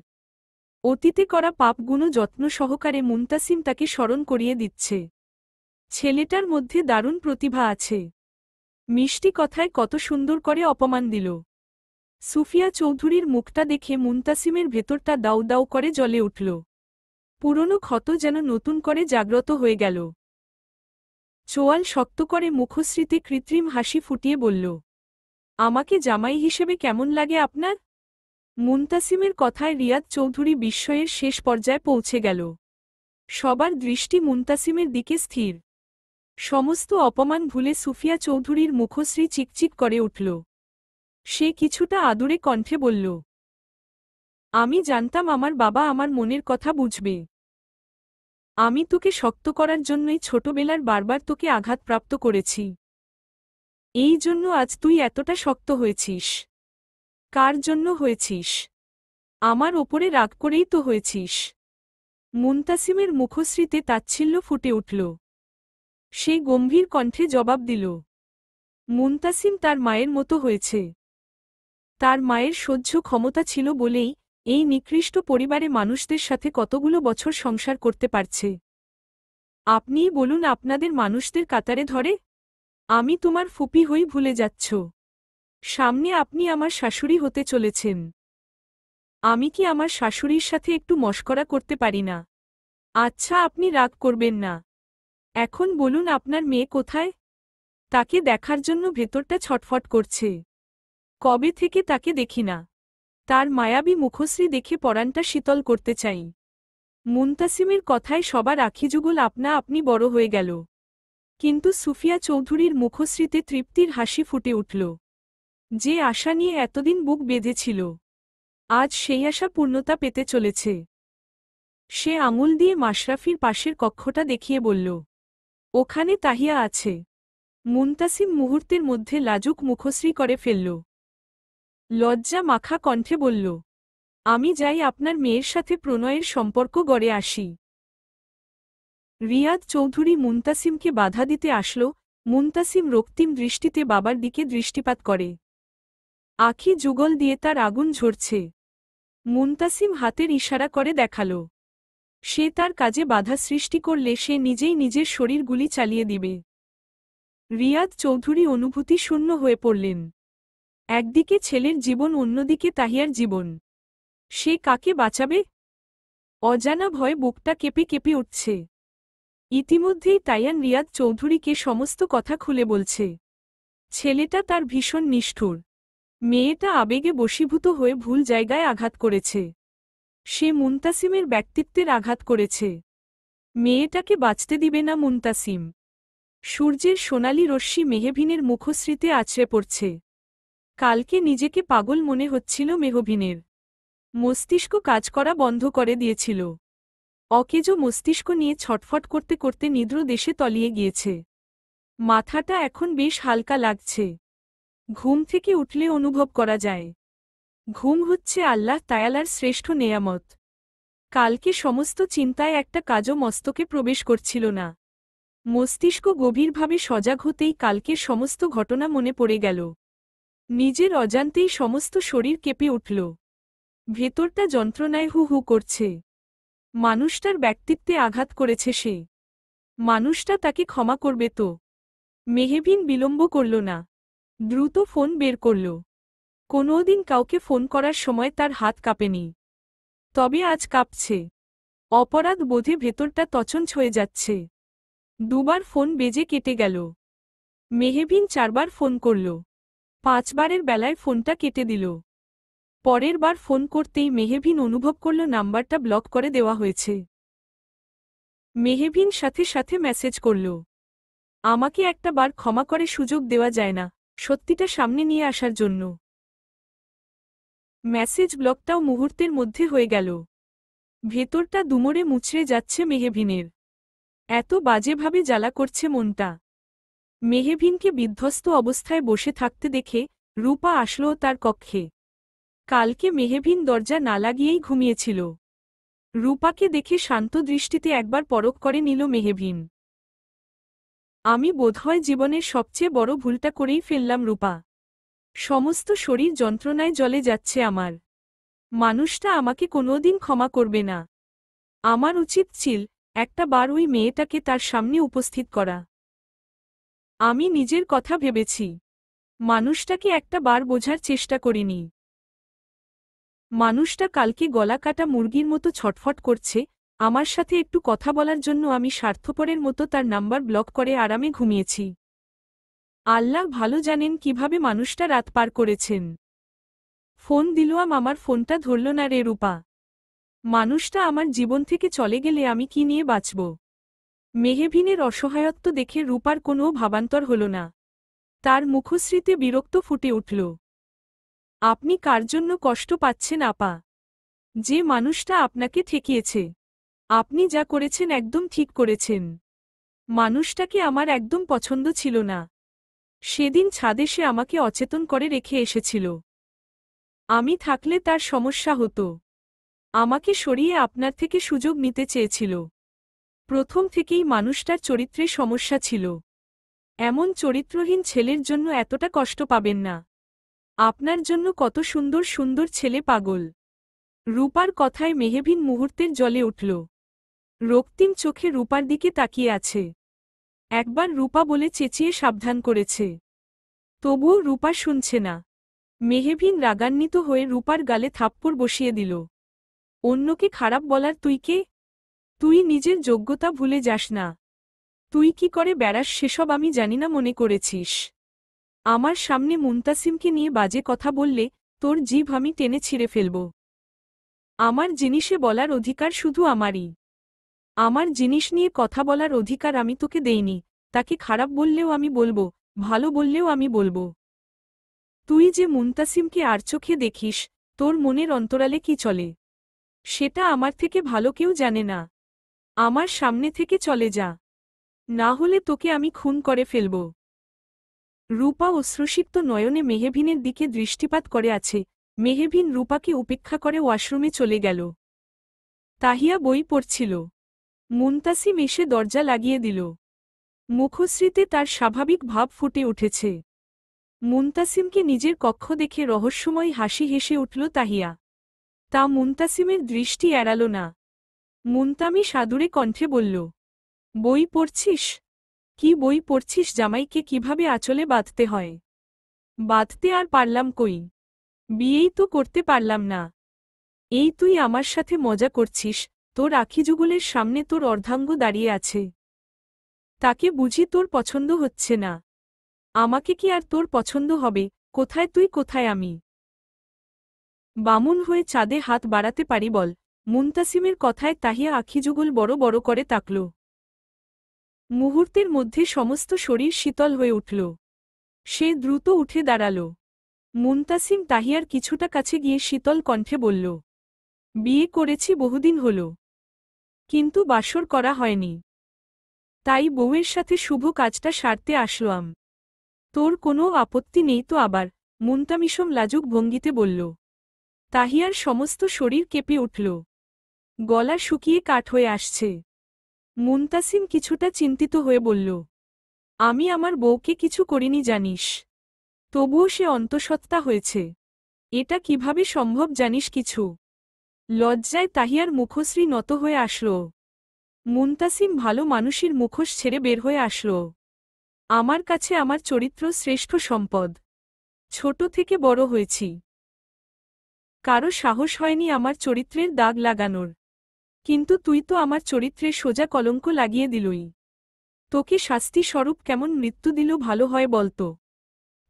অতীতে করা পাপগুলো যত্ন সহকারে মুনতাসিম তাকে স্মরণ করিয়ে দিচ্ছে। ছেলেটার মধ্যে দারুণ প্রতিভা আছে। মিষ্টি কথায় কত সুন্দর করে অপমান দিল। সুফিয়া চৌধুরীর মুখটা দেখে মুনতাসিমের ভেতরটা দাউ দাউ করে জ্বলে উঠল। পুরনো ক্ষত যেন নতুন করে জাগ্রত হয়ে গেল। চোয়াল শক্ত করে মুখশ্রীতে কৃত্রিম হাসি ফুটিয়ে বলল, আমাকে জামাই হিসেবে কেমন লাগে আপনার? মুনতাসিমের কথায় রিয়াদ চৌধুরী বিস্ময়ের শেষ পর্যায়ে পৌঁছে গেল। সবার দৃষ্টি মুনতাসিমের দিকে স্থির। সমস্ত অপমান ভুলে সুফিয়া চৌধুরীর মুখশ্রী চিকচিক করে উঠল। সে কিছুটা আদুরে কণ্ঠে বলল, আমি জানতাম আমার বাবা আমার মনের কথা বুঝবে। আমি তোকে শক্ত করার জন্যই ছোটবেলার বারবার তোকে আঘাতপ্রাপ্ত করেছি। এই জন্য আজ তুই এতটা শক্ত হয়েছিস। কার জন্য হয়েছিস? আমার ওপরে রাগ করেই তো হয়েছিস। মুনতাসিমের মুখশ্রীতে তাচ্ছিল্য ফুটে উঠল। সে গম্ভীর কণ্ঠে জবাব দিল, মুনতাসিম তার মায়ের মতো হয়েছে। তার মায়ের সহ্য ক্ষমতা ছিল বলেই এই নিকৃষ্ট পরিবারে মানুষদের সাথে কতগুলো বছর সংসার করতে পারছে। আপনিই বলুন আপনাদের মানুষদের কাতারে ধরে? আমি তোমার ফুপি হই ভুলে যাচ্ছ? সামনে আপনি আমার শাশুড়ি হতে চলেছেন। আমি কি আমার শাশুড়ির সাথে একটু মশকরা করতে পারি না? আচ্ছা আপনি রাগ করবেন না। এখন বলুন আপনার মেয়ে কোথায়? তাকে দেখার জন্য ভেতরটা ছটফট করছে। কবে থেকে তাকে দেখি না। তার মায়াবী মুখশ্রী দেখে পরাণটা শীতল করতে চাই। মুনতাসিমের কথায় সবার আখিযুগল আপনা আপনি বড় হয়ে গেল। কিন্তু সুফিয়া চৌধুরীর মুখশ্রীতে তৃপ্তির হাসি ফুটে উঠল। যে আশা নিয়ে এতদিন বুক বেঁধেছিল, আজ সেই আশা পূর্ণতা পেতে চলেছে। সে আঙুল দিয়ে মাশরাফির পাশের কক্ষটা দেখিয়ে বলল, ওখানে তাহিয়া আছে। মুনতাসিম মুহূর্তের মধ্যে লাজুক মুখশ্রী করে ফেলল। লজ্জা মাখা কণ্ঠে বলল, আমি যাই আপনার মেয়ের সাথে প্রণয়ের সম্পর্ক গড়ে আসি। রিয়াদ চৌধুরী মুনতাসিমকে বাধা দিতে আসল। মুনতাসিম রক্তিম দৃষ্টিতে বাবার দিকে দৃষ্টিপাত করে। আখি যুগল দিয়ে তার আগুন ঝরছে। মুনতাসিম হাতের ইশারা করে দেখাল, সে তার কাজে বাধা সৃষ্টি করলে সে নিজেই নিজের শরীর গুলি চালিয়ে দিবে। রিয়াদ চৌধুরী অনুভূতি শূন্য হয়ে পড়লেন। একদিকে ছেলের জীবন, অন্যদিকে তাহিয়ার জীবন। সে কাকে বাঁচাবে? অজানা ভয়ে বুকটা কেঁপে কেঁপে উঠছে। ইতিমধ্যেই তাইয়ান রিয়াদ চৌধুরীকে সমস্ত কথা খুলে বলছে। ছেলেটা তার ভীষণ নিষ্ঠুর। মেয়েটা আবেগে বশীভূত হয়ে ভুল জায়গায় আঘাত করেছে। সে মুনতাসিমের ব্যক্তিত্বের আঘাত করেছে। মেয়েটাকে বাঁচতে দিবে না মুনতাসিম। সূর্যের সোনালি রশ্মি মেহভিনের মুখশ্রীতে আছড়ে পড়ছে। কালকে নিজেকে পাগল মনে হচ্ছিল মেহভিনের। মস্তিষ্ক কাজ করা বন্ধ করে দিয়েছিল। অকেজো মস্তিষ্ক নিয়ে ছটফট করতে করতে নিদ্র দেশে তলিয়ে গিয়েছে। মাথাটা এখন বেশ হালকা লাগছে। ঘুম থেকে উঠলে অনুভব করা যায়, ঘুম হচ্ছে আল্লাহ তায়ালার শ্রেষ্ঠ নেয়ামত। কালকে সমস্ত চিন্তায় একটা কাজও মস্তকে প্রবেশ করছিল না। মস্তিষ্ক গভীরভাবে সজাগ হতেই কালকের সমস্ত ঘটনা মনে পড়ে গেল। নিজের অজান্তেই সমস্ত শরীর কেঁপে উঠল। ভেতরটা যন্ত্রণায় হু হু করছে। মানুষটার ব্যক্তিত্বে আঘাত করেছে সে। মানুষটা তাকে ক্ষমা করবে তো? মেহভিন বিলম্ব করল না, দ্রুত ফোন বের করল। কোনোদিন কাউকে ফোন করার সময় তার হাত কাঁপেনি, তবে আজ কাঁপছে। অপরাধ বোধে ভেতরটা তছনছ হয়ে যাচ্ছে। দুবার ফোন বেজে কেটে গেল। মেহভিন 4 বার ফোন করল। 5 বারের বেলায় ফোনটা কেটে দিল। পরের বার ফোন করতেই মেহভিন অনুভব করল নাম্বারটা ব্লক করে দেওয়া হয়েছে। মেহভিন সাথে সাথে মেসেজ করল, আমাকে একটা বার ক্ষমা করে সুযোগ দেওয়া যায় না সত্যিটা সামনে নিয়ে আসার জন্য? মেসেজ ব্লকটাও মুহূর্তের মধ্যে হয়ে গেল। ভেতরটা দুমড়ে মুচড়ে যাচ্ছে মেহভিনের। এত বাজেভাবে জ্বালা করছে মনটা। মেহভিনকে বিধ্বস্ত অবস্থায় বসে থাকতে দেখে রূপা আসলো তার কক্ষে। কালকে মেহভিন দরজা না লাগিয়েই ঘুমিয়েছিল। রূপাকে দেখে শান্ত দৃষ্টিতে একবার পরখ করে নিল মেহভিন। আমি বোধহয় জীবনের সবচেয়ে বড় ভুলটা করেই ফেললাম রূপা। সমস্ত শরীর যন্ত্রণায় জ্বলে যাচ্ছে আমার। মানুষটা আমাকে কোনোদিন ক্ষমা করবে না। আমার উচিত ছিল একটা বার ওই মেয়েটাকে তার সামনে উপস্থিত করা। আমি নিজের কথা ভেবেছি, মানুষটাকে একটা বার বোঝার চেষ্টা করিনি। মানুষটা কালকে গলা কাটা মুরগির মতো ছটফট করছে আমার সাথে একটু কথা বলার জন্য। আমি স্বার্থপরের মতো তার নাম্বার ব্লক করে আরামে ঘুমিয়েছি। আল্লাহ ভালো জানেন কিভাবে মানুষটা রাত পার করেছেন। ফোন দিলাম, আমার ফোনটা ধরল না রে রূপা। মানুষটা আমার জীবন থেকে চলে গেলে আমি কি নিয়ে বাঁচব? মেহবিনের অসহায়ত্ব দেখে রূপার কোনো ভাবান্তর হল না। তার মুখশ্রীতে বিরক্ত ফুটে উঠল। আপনি কার জন্য কষ্ট পাচ্ছেন আপা? যে মানুষটা আপনাকে ঠেকিয়েছে। আপনি যা করেছেন একদম ঠিক করেছেন। মানুষটাকে আমার একদম পছন্দ ছিল না। সেদিন ছাদে সে আমাকে অচেতন করে রেখে এসেছিল। আমি থাকলে তার সমস্যা হতো। আমাকে সরিয়ে আপনার থেকে সুযোগ নিতে চেয়েছিল। প্রথম থেকেই মানুষটার চরিত্রে সমস্যা ছিল। এমন চরিত্রহীন ছেলের জন্য এতটা কষ্ট পাবেন না। আপনার জন্য কত সুন্দর সুন্দর ছেলে পাগল। রূপার কথায় মেহবিন মুহূর্তের জ্বলে উঠল। রক্তিম চোখে রূপার দিকে তাকিয়ে আছে। একবার রূপা বলে চেঁচিয়ে সাবধান করেছে। তবুও রূপা শুনছে না। মেহবিন রাগান্বিত হয়ে রূপার গালে থাপ্পড় বসিয়ে দিল। অন্যকে খারাপ বলার তুই কে? তুই নিজের যোগ্যতা ভুলে যাস না। তুই কি করে বেড়াস সেসব আমি জানি না মনে করেছিস। আমার সামনে মুনতাসিমকে নিয়ে বাজে কথা বললে তোর জিভ আমি টেনে ছিঁড়ে ফেলব। আমার জিনিসে বলার অধিকার শুধু আমারই। আমার জিনিস নিয়ে কথা বলার অধিকার আমি তোকে দেইনি। তাকে খারাপ বললেও আমি বলবো, ভালো বললেও আমি বলবো। তুই যে মুনতাসিমকে আর চোখে দেখিস, তোর মনের অন্তরালে কি চলে সেটা আমার থেকে ভালো কেউ জানে না। আমার সামনে থেকে চলে যা, না হলে তোকে আমি খুন করে ফেলব। রূপা অশ্রুসিক্ত নয়নে মেহবিনের দিকে দৃষ্টিপাত করে আছে। মেহবিন রূপাকে উপেক্ষা করে ওয়াশরুমে চলে গেল। তাহিয়া বই পড়ছিল। মুনতাসিম এসে দরজা লাগিয়ে দিল। মুখশ্রীতে তার স্বাভাবিক ভাব ফুটে উঠেছে। মুনতাসিমকে নিজের কক্ষ দেখে রহস্যময় হাসি হেসে উঠল তাহিয়া। তা মুনতাসিমের দৃষ্টি এড়াল না। মুনতামি সাদুরে কণ্ঠে বলল, বই পড়ছিস? কি বই পড়ছিস? জামাইকে কিভাবে আঁচলে বাঁধতে হয়। বাঁধতে আর পারলাম কই? বিয়েই তো করতে পারলাম না। এই তুই আমার সাথে মজা করছিস? তোর আখিযুগলের সামনে তোর অর্ধাঙ্গ দাঁড়িয়ে আছে। তাকে বুঝি তোর পছন্দ হচ্ছে না? আমাকে কি আর তোর পছন্দ হবে? কোথায় তুই, কোথায় আমি? বামুন হয়ে চাঁদে হাত বাড়াতে পারি বল? মুনতাসিমের কথায় তাহিয়া আখিযুগল বড় বড় করে তাকল। মুহূর্তের মধ্যে সমস্ত শরীর শীতল হয়ে উঠল। সে দ্রুত উঠে দাঁড়াল। মুনতাসিম তাহিয়ার কিছুটা কাছে গিয়ে শীতল কণ্ঠে বলল, বিয়ে করেছি বহুদিন হল, কিন্তু বাসর করা হয়নি। তাই বউয়ের সাথে শুভ কাজটা সারতে আসলাম। তোর কোনো আপত্তি নেই তো? আবার মুনতামিসম লাজুক ভঙ্গিতে বলল। তাহিয়ার সমস্ত শরীর কেঁপে উঠল। গলা শুকিয়ে কাঠ হয়ে আসছে। মুনতাসিম কিছুটা চিন্তিত হয়ে বলল, আমি আমার বউকে কিছু করিনি জানিস। তবুও সে অন্তঃসত্ত্বা হয়েছে। এটা কিভাবে সম্ভব জানিস কিছু? লজ্জায় তাহিয়ার মুখশ্রী নত হয়ে আসল। মুনতাসিম ভালো মানুষের মুখোশ ছেড়ে বের হয়ে আসল। আমার কাছে আমার চরিত্র শ্রেষ্ঠ সম্পদ। ছোট থেকে বড় হয়েছি, কারো সাহস হয়নি আমার চরিত্রের দাগ লাগানোর। কিন্তু তুই তো আমার চরিত্রে সোজা কলঙ্ক লাগিয়ে দিলই। তোকে শাস্তি স্বরূপ কেমন মৃত্যু দিল ভালো হয় বলতো?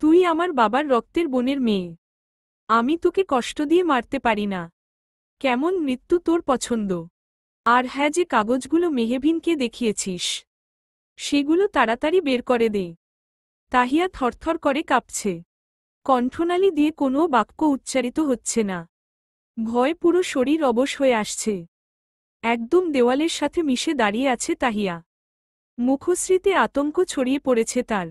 তুই আমার বাবার রক্তের বোনের মেয়ে। আমি তোকে কষ্ট দিয়ে মারতে পারি না। কেমন মৃত্যু তোর পছন্দ? আর হ্যাঁ, যে কাগজগুলো মেহবিনকে দেখিয়েছিস সেগুলো তাড়াতাড়ি বের করে দে। তাহিয়া থরথর করে কাঁপছে। কণ্ঠনালী দিয়ে কোনো বাক্য উচ্চারিত হচ্ছে না। ভয় পুরো শরীর অবশ হয়ে আসছে। একদম দেওয়ালের সাথে মিশে দাঁড়িয়ে আছে তাহিয়া। মুখশ্রীতে আতঙ্ক ছড়িয়ে পড়েছে তার।